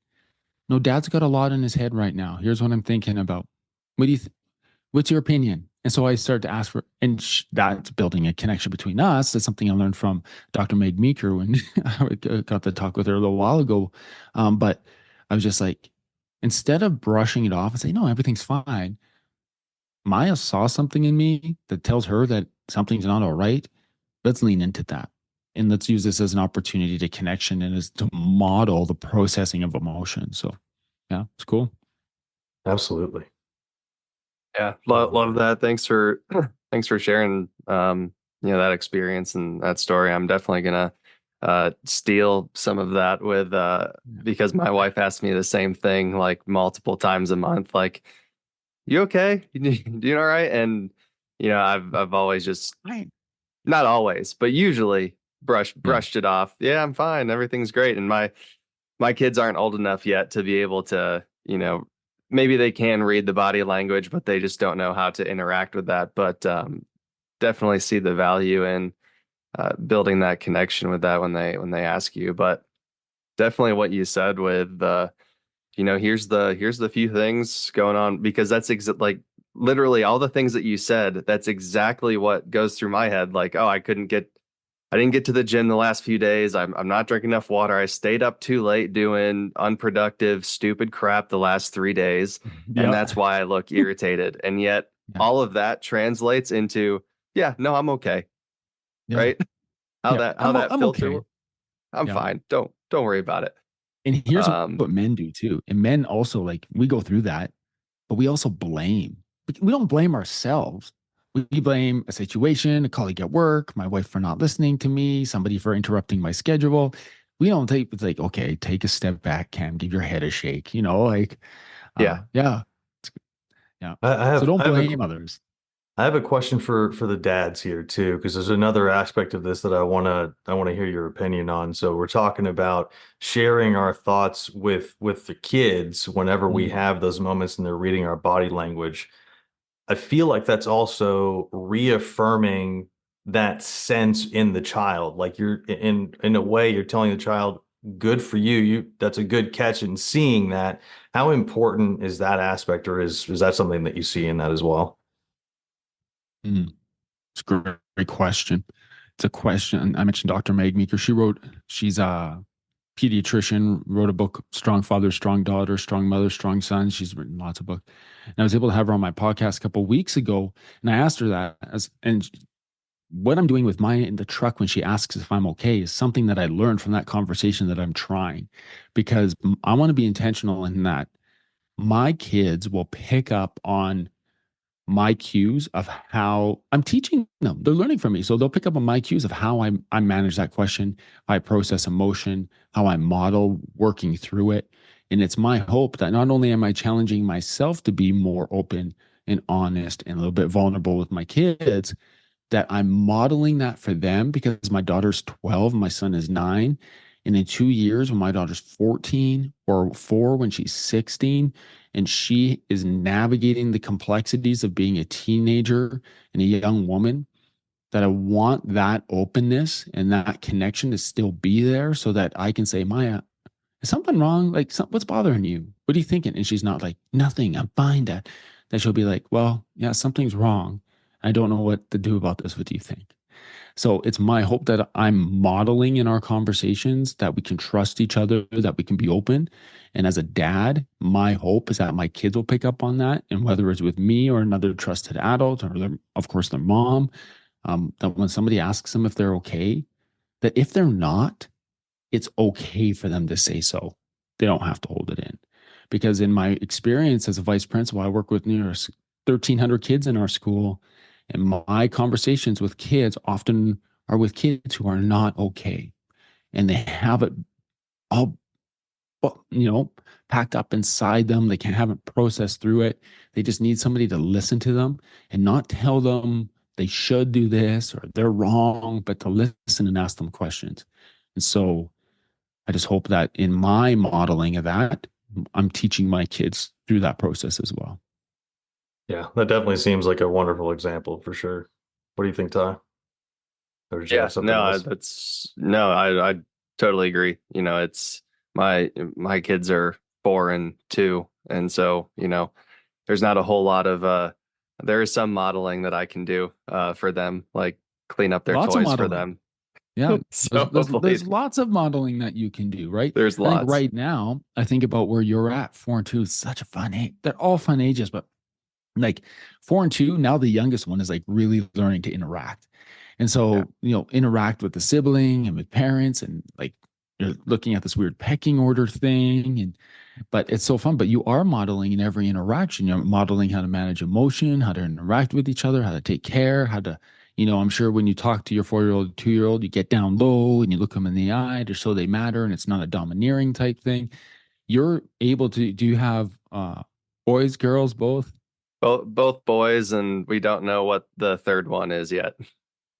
No, dad's got a lot in his head right now. Here's what I'm thinking about. What do you what's your opinion?" And so I started to ask for, and that's building a connection between us. That's something I learned from Dr. Meg Meeker when I got to talk with her a little while ago. But I was just like, instead of brushing it off and say, "No, everything's fine," Maya saw something in me that tells her that something's not all right. Let's lean into that. And let's use this as an opportunity to connection and as to model the processing of emotion. So yeah, it's cool. Absolutely. Yeah, Love love that. that. Thanks for thanks for sharing that experience and that story. I'm definitely gonna steal some of that with Yeah. because my wife asks me the same thing like multiple times a month, like, "You okay? You doing all right?" And I've always just, Right. not always, but usually Yeah. brushed it off. "Yeah, I'm fine. Everything's great." And my kids aren't old enough yet to be able to, maybe they can read the body language, but they just don't know how to interact with that. But definitely see the value in building that connection with that when they ask you. But definitely what you said with here's the few things going on, because that's like literally all the things that you said. That's exactly what goes through my head. Like, oh, I didn't get to the gym the last few days. I'm not drinking enough water. I stayed up too late doing unproductive, stupid crap the last 3 days. And Yeah. that's why I look irritated. And yet Yeah. all of that translates into, yeah, no, I'm okay. Yeah. Right? How Yeah. that I'm filter, okay. I'm Yeah. fine. Don't worry about it. And here's Um, what men do too. And men also, like, we go through that, but we also blame. We don't blame ourselves. We blame a situation, a colleague at work, my wife for not listening to me, somebody for interrupting my schedule. We don't take, it's like, okay, take a step back, Cam, give your head a shake, like, yeah. yeah, yeah. I So have don't I have a blame others. I have a question for the dads here too, because there's another aspect of this that I want to hear your opinion on. So we're talking about sharing our thoughts with the kids whenever we Mm, have those moments and they're reading our body language. I feel like that's also reaffirming that sense in the child. Like you're in a way you're telling the child, good for you. That's a good catch. And seeing that, how important is that aspect, or is that something that you see in that as well? mm. It's a great question. It's a question. I mentioned Dr. Meg Meeker. She's a pediatrician, wrote a book, Strong Father, Strong Daughter, Strong Mother, Strong Son. She's written lots of books. And I was able to have her on my podcast a couple of weeks ago. And I asked her that and what I'm doing with Maya in the truck when she asks if I'm okay is something that I learned from that conversation that I'm trying, because I want to be intentional in that my kids will pick up on my cues of how I'm teaching them. They're learning from me. So they'll pick up on my cues of how I manage that question, how I process emotion, how I model working through it. And it's my hope that not only am I challenging myself to be more open and honest and a little bit vulnerable with my kids, that I'm modeling that for them, because my daughter's 12, my son is 9. And in 2 years, when my daughter's 14 or 4, when she's 16, and she is navigating the complexities of being a teenager and a young woman, that I want that openness and that connection to still be there so that I can say, Maya, is something wrong? Like, what's bothering you? What are you thinking? And she's not like, nothing, I'm fine, Dad. Then she'll be like, well, yeah, something's wrong. I don't know what to do about this. What do you think? So it's my hope that I'm modeling in our conversations that we can trust each other, that we can be open. And as a dad, my hope is that my kids will pick up on that. And whether it's with me or another trusted adult, or of course, their mom, that when somebody asks them if they're okay, that if they're not, it's okay for them to say so. They don't have to hold it in. Because in my experience as a vice principal, I work with near 1,300 kids in our school. And my conversations with kids often are with kids who are not okay. And they have it all, packed up inside them. They haven't processed through it. They just need somebody to listen to them and not tell them they should do this or they're wrong, but to listen and ask them questions. And so I just hope that in my modeling of that, I'm teaching my kids through that process as well. Yeah, that definitely seems like a wonderful example for sure. What do you think, Ty? Or did you have something else? I totally agree. It's my kids are 4 and 2, and so there's not a whole lot of there is some modeling that I can do for them, like clean up their Lots of toys for modeling. them. Yeah. So There's lots of modeling that you can do, right? there's I think lots. right now, I think about where you're at, 4 and 2. It's such a fun age. They're all fun ages, but like 4 and 2, now the youngest one is like really learning to interact. And Yeah. so, interact with the sibling and with parents and like you're looking at this weird pecking order thing. But it's so fun. But you are modeling in every interaction. You're modeling how to manage emotion, how to interact with each other, how to take care, how to, I'm sure when you talk to your 4-year-old, 2-year-old, you get down low and you look them in the eye to show they matter. And it's not a domineering type thing. You're able to, do you have boys, girls, both? Both boys, and we don't know what the third one is yet.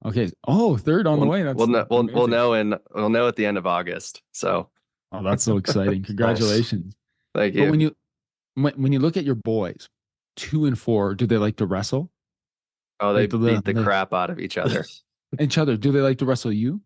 Okay. Oh, third on the way. That's amazing. We'll know at the end of August. So Oh, that's so exciting. Nice. Congratulations. thank But you. when you look at your boys, 2 and 4, do they like to wrestle? Oh, they Like beat the crap out of each other. each other? Do they like to wrestle you?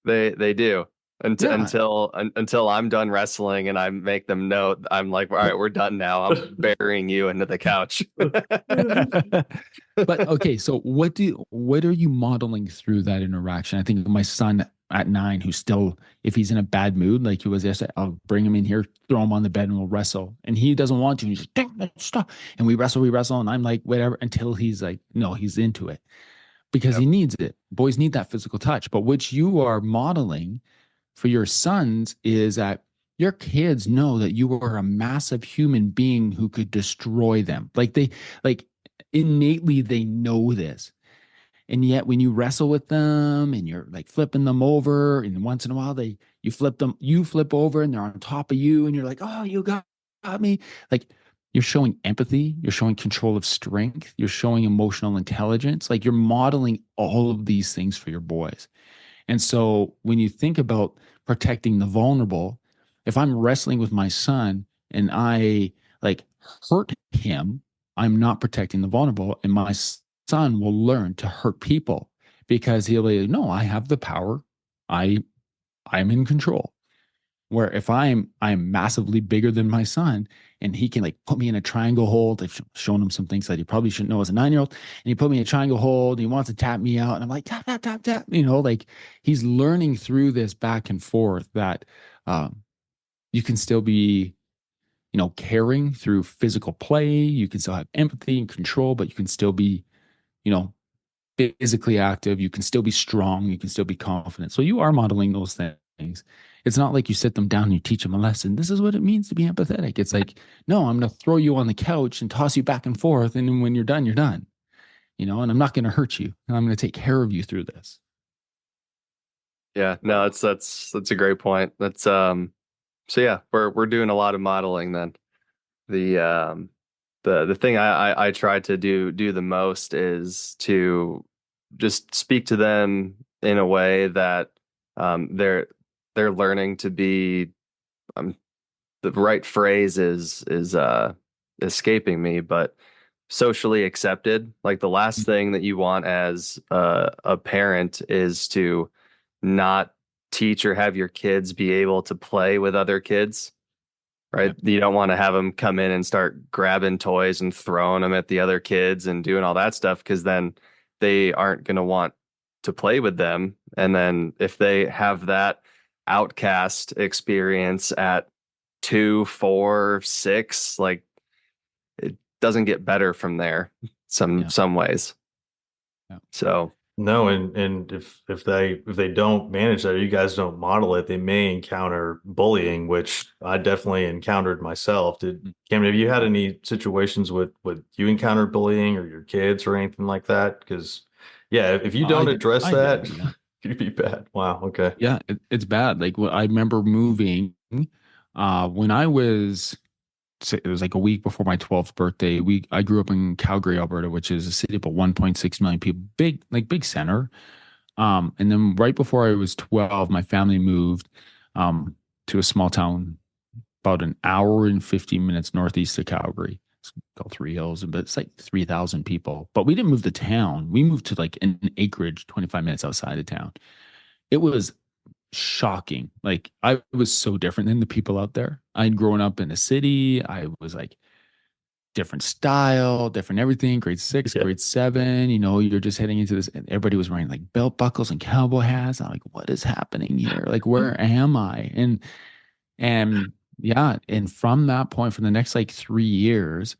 They do. Yeah. Until I'm done wrestling and I make them know, I'm like, all right, we're done now. I'm burying you into the couch. But okay, so what are you modeling through that interaction? I think of my son at 9, who's still, if he's in a bad mood, like he was yesterday, I'll bring him in here, throw him on the bed, and we'll wrestle. And he doesn't want to. He's like, "Dang it, stop!" And we wrestle, and I'm like, whatever, until he's like, no, he's into it because Yep. he needs it. Boys need that physical touch. But what you are modeling for your sons is that your kids know that you are a massive human being who could destroy them. Like innately they know this. And yet when you wrestle with them and you're like flipping them over, and once in a while you flip over and they're on top of you and you're like, oh, you got me. Like you're showing empathy, you're showing control of strength, you're showing emotional intelligence. Like you're modeling all of these things for your boys. And so when you think about protecting the vulnerable, if I'm wrestling with my son and I like hurt him, I'm not protecting the vulnerable. And my son will learn to hurt people because he'll be, no, I have the power. I'm in control. Where if I'm massively bigger than my son and he can like put me in a triangle hold. I've shown him some things that he probably shouldn't know as a 9-year-old. And he put me in a triangle hold and he wants to tap me out. And I'm like, tap, tap, tap, tap. Like he's learning through this back and forth that you can still be, caring through physical play. You can still have empathy and control, but you can still be, you know, physically active. You can still be strong. You can still be confident. So you are modeling those things. It's not like you sit them down and you teach them a lesson. This is what it means to be empathetic. It's like, no, I'm going to throw you on the couch and toss you back and forth. And then when you're done, you're done, and I'm not going to hurt you. And I'm going to take care of you through this. Yeah, no, that's a great point. That's so yeah, we're doing a lot of modeling then. The thing I try to do the most is to just speak to them in a way that they're learning to be, the right phrase is escaping me, but socially accepted. Like the last thing that you want as a parent is to not teach or have your kids be able to play with other kids, right? Yeah. You don't want to have them come in and start grabbing toys and throwing them at the other kids and doing all that stuff, because then they aren't going to want to play with them. And then if they have that outcast experience at 2, 4, 6, like it doesn't get better from there some ways. Yeah. So No, and if they don't manage that, or you guys don't model it, they may encounter bullying, which I definitely encountered myself. Cam, have you had any situations with you encountered bullying or your kids or anything like that? Because yeah, if you don't address I that, did, yeah. it'd be bad. Wow. Okay. Yeah, it's bad. Like I remember moving when I was, it was like a week before my 12th birthday. I grew up in Calgary, Alberta, which is a city of about 1.6 million people, big center. And then right before I was 12, my family moved to a small town about an hour and 50 minutes northeast of Calgary. It's called Three Hills, but it's like 3,000 people. But we didn't move to town. We moved to like an acreage 25 minutes outside of town. It was shocking. Like I was so different than the people out there. I'd grown up in a city. I was like different style, different everything. Grade 6, Yeah. grade 7, you're just heading into this, and everybody was wearing like belt buckles and cowboy hats. I'm like, what is happening here? Like, where am I? And yeah, and from that point, for the next like 3 years,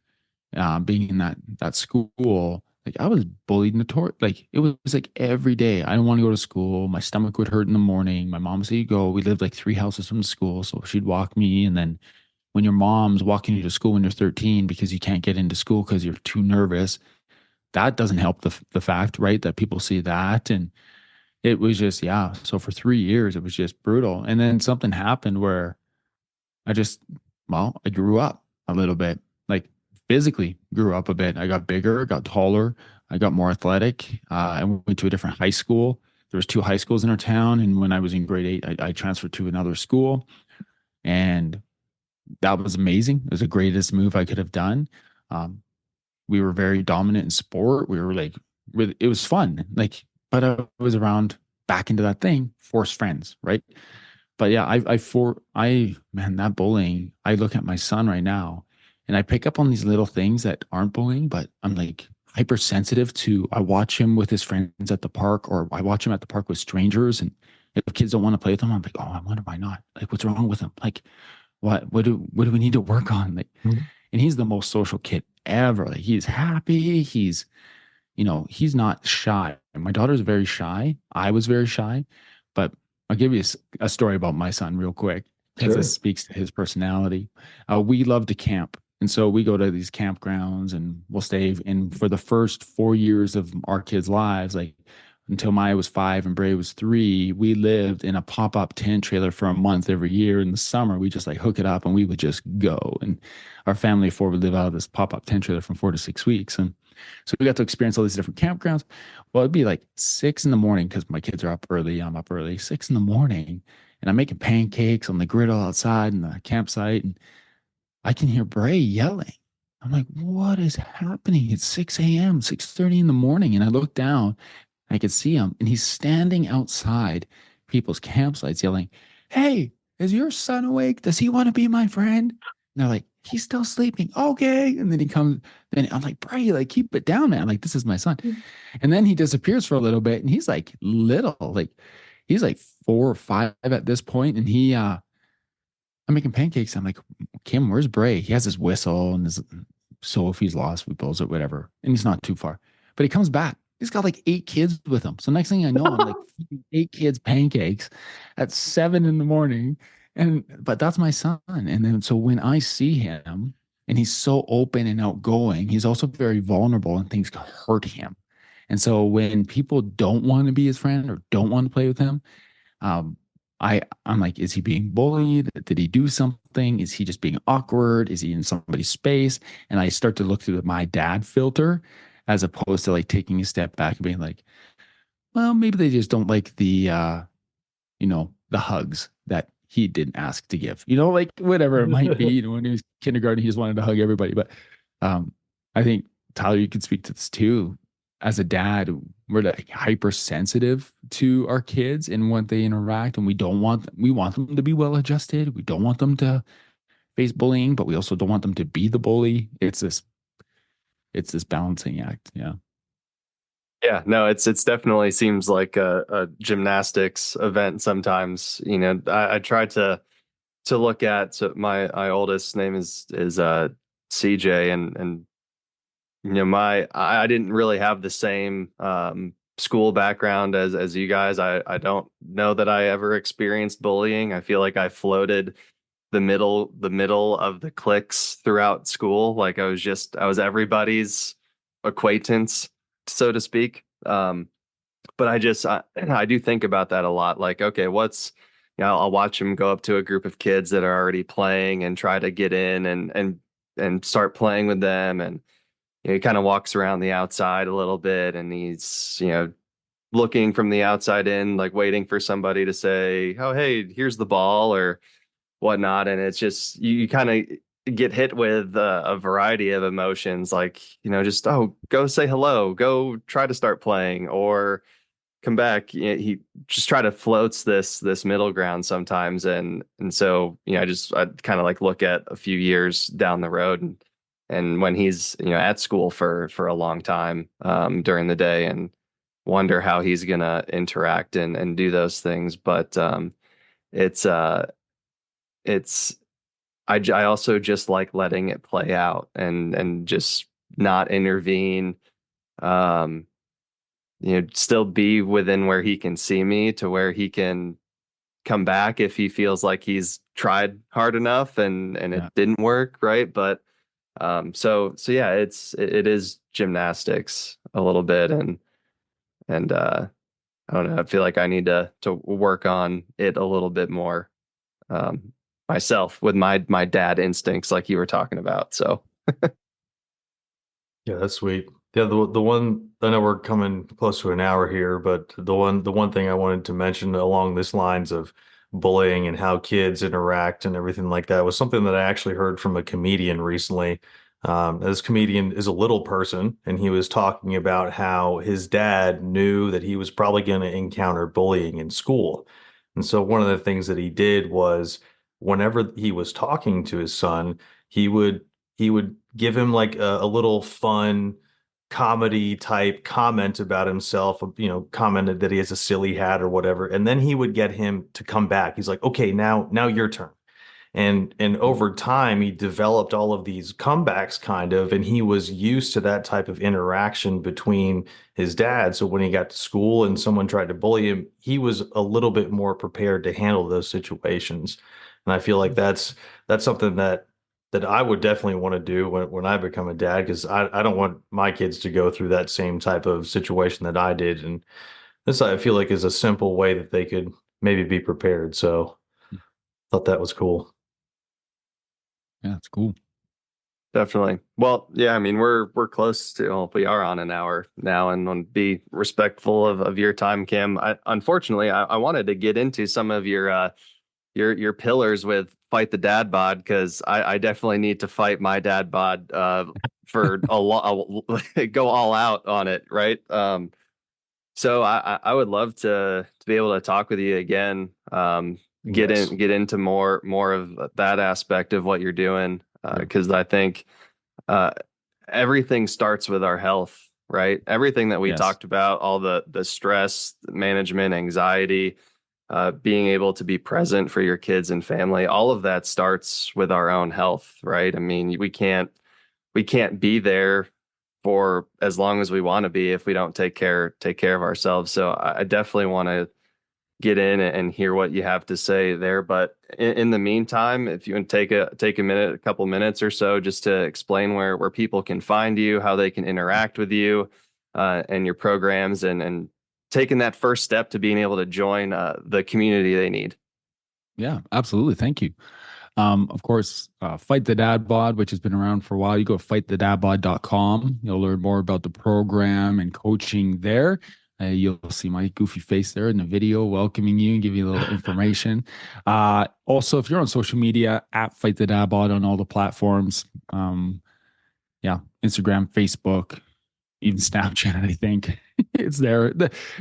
being in that school, like I was bullied like it was like every day. I didn't want to go to school. My stomach would hurt in the morning. My mom would say, "You go." We lived like 3 houses from the school, so she'd walk me. And then when your mom's walking you to school when you're 13 because you can't get into school because you're too nervous, that doesn't help the fact, right? That people see that. And it was just, yeah. So for 3 years, it was just brutal. And then something happened where I just, well, I grew up a little bit, like physically grew up a bit. I got bigger, got taller, I got more athletic. I went to a different high school. There was 2 high schools in our town. And when I was in grade 8, I transferred to another school, and that was amazing. It was the greatest move I could have done. We were very dominant in sport. We were like, really, it was fun. Like, but I was around back into that thing, forced friends, right? But yeah, man, that bullying, I look at my son right now and I pick up on these little things that aren't bullying, but I'm like hypersensitive I watch him with his friends at the park, or I watch him at the park with strangers. And if kids don't want to play with him, I'm like, oh, I wonder why not? Like, what's wrong with him? Like, what do we need to work on? Like, and he's the most social kid ever. Like, he's happy. He's not shy. And my daughter's very shy. I was very shy, but I'll give you a story about my son real quick, because this speaks to his personality. We love to camp. And so we go to these campgrounds and we'll stay. And for the first 4 years of our kids' lives, like until Maya was 5 and Bray was 3, we lived in a pop-up tent trailer for a month every year. In the summer, we just like hook it up and we would just go. And our family of 4 would live out of this pop-up tent trailer from 4 to 6 weeks. And so we got to experience all these different campgrounds. Well, it'd be like 6 in the morning because my kids are up early. I'm up early, 6 in the morning, and I'm making pancakes on the griddle outside in the campsite. And I can hear Bray yelling. I'm like, what is happening? It's 6 a.m., 6:30 in the morning. And I look down, I could see him, and he's standing outside people's campsites yelling, "Hey, is your son awake? Does he want to be my friend?" And they're like, "He's still sleeping." Okay. And then he comes, then I'm like, "Bray, like, keep it down, man. Like, this is my son." And then he disappears for a little bit, and he's like little, like he's like 4 or 5 at this point. And I'm making pancakes. I'm like, "Kim, where's Bray?" He has his whistle and his, so if he's lost, we pulls it, whatever. And he's not too far, but he comes back. He's got like 8 kids with him. So next thing I know, I'm like feeding 8 kids pancakes at 7 in the morning. But that's my son. And then so when I see him and he's so open and outgoing, he's also very vulnerable and things can hurt him. And so when people don't want to be his friend or don't want to play with him, um, I'm like, is he being bullied? Did he do something? Is he just being awkward? Is he in somebody's space? And I start to look through my dad filter, as opposed to like taking a step back and being like, well, maybe they just don't like the hugs that he didn't ask to give, like whatever it might be. When he was kindergarten, he just wanted to hug everybody. But I think Tyler, you can speak to this too. As a dad, we're like hypersensitive to our kids and what they interact, and we want them to be well adjusted. We don't want them to face bullying, but we also don't want them to be the bully. It's this balancing act. Yeah. Yeah, no, it's definitely seems like a gymnastics event sometimes. I try to look at, so my oldest name is CJ, and I didn't really have the same school background as you guys. I don't know that I ever experienced bullying. I feel like I floated the middle of the cliques throughout school. Like I was everybody's acquaintance, so to speak. But I do think about that a lot. Like, okay, I'll watch him go up to a group of kids that are already playing and try to get in and start playing with them. And he kind of walks around the outside a little bit, and he's looking from the outside in, like waiting for somebody to say, "Oh, hey, here's the ball," or whatnot. And it's just you kind of get hit with a variety of emotions, like just, oh, go say hello, go try to start playing, or come back. He just try to floats this middle ground sometimes. And so I kind of like look at a few years down the road, and when he's at school for a long time during the day, and wonder how he's gonna interact and do those things. But it's it's I also just like letting it play out, and just not intervene. Um, still be within where he can see me, to where he can come back if he feels like he's tried hard enough and it Yeah. didn't work, right? But so yeah, it is gymnastics a little bit, and I don't know. I feel like I need to work on it a little bit more myself, with my dad instincts, like you were talking about. So Yeah, that's sweet. Yeah, the one, I know we're coming close to an hour here, but the one thing I wanted to mention along this lines of bullying and how kids interact and everything like that was something that I actually heard from a comedian recently. This comedian is a little person, and he was talking about how his dad knew that he was probably going to encounter bullying in school. And so one of the things that he did was whenever he was talking to his son, he would give him like a little fun comedy type comment about himself, commented that he has a silly hat or whatever, and then he would get him to come back. He's like, "Okay, now your turn." And over time, he developed all of these comebacks kind of, and he was used to that type of interaction between his dad. So when he got to school and someone tried to bully him, he was a little bit more prepared to handle those situations. And I feel like that's something that I would definitely want to do when I become a dad, because I don't want my kids to go through that same type of situation that I did. And this, I feel like, is a simple way that they could maybe be prepared. So thought that was cool. Yeah, it's cool. definitely. Well, yeah, I mean, we're close to, well, we are on an hour now, and want to be respectful of your time, Kim. Unfortunately, I wanted to get into some of your pillars with Fight the Dad Bod, because I definitely need to fight my dad bod for a lot, go all out on it, right? So I would love to be able to talk with you again. Yes. Get into more of that aspect of what you're doing, because I think uh, everything starts with our health, right? Everything that we Yes. talked about, all the stress management, anxiety, being able to be present for your kids and family, all of that starts with our own health, right? I mean, we can't be there for as long as we want to be if we don't take care of ourselves. So I definitely want to get in and hear what you have to say there. But in the meantime, if you want to take a minute, a couple minutes or so, just to explain where people can find you, how they can interact with you, and your programs, and taking that first step to being able to join the community they need. Yeah, absolutely. Thank you. Of course, Fight the Dad Bod, which has been around for a while. You go to fightthedadbod.com. You'll learn more about the program and coaching there. You'll see my goofy face there in the video welcoming you and give you a little information. Also, if you're on social media, at Fight the Dad Bod on all the platforms. yeah, Instagram, Facebook, even Snapchat, I think it's there.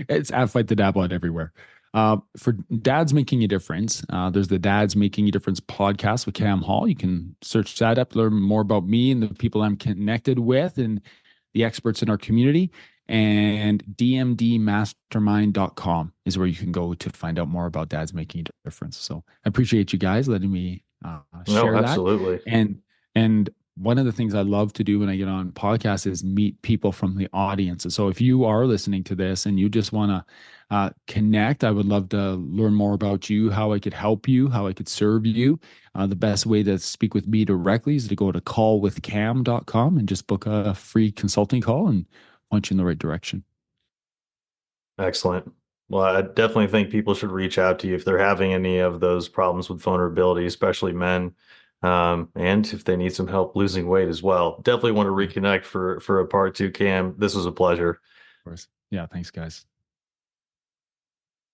It's at Fight the Dad Bod everywhere. For Dads Making a Difference, there's the Dads Making a Difference podcast with Cam Hall. You can search that up, learn more about me and the people I'm connected with and the experts in our community. And dmdmastermind.com is where you can go to find out more about Dads Making a Difference. So I appreciate you guys letting me No, share that. absolutely. And one of the things I love to do when I get on podcasts is meet people from the audience. And so if you are listening to this and you just want to connect, I would love to learn more about you, how I could help you, how I could serve you. The best way to speak with me directly is to go to callwithcam.com and just book a free consulting call and point you in the right direction. Excellent. Well, I definitely think people should reach out to you if they're having any of those problems with vulnerability, especially men. And if they need some help losing weight as well. Definitely want to reconnect for a part two, Cam. This was a pleasure. Of course. Yeah. Thanks, guys.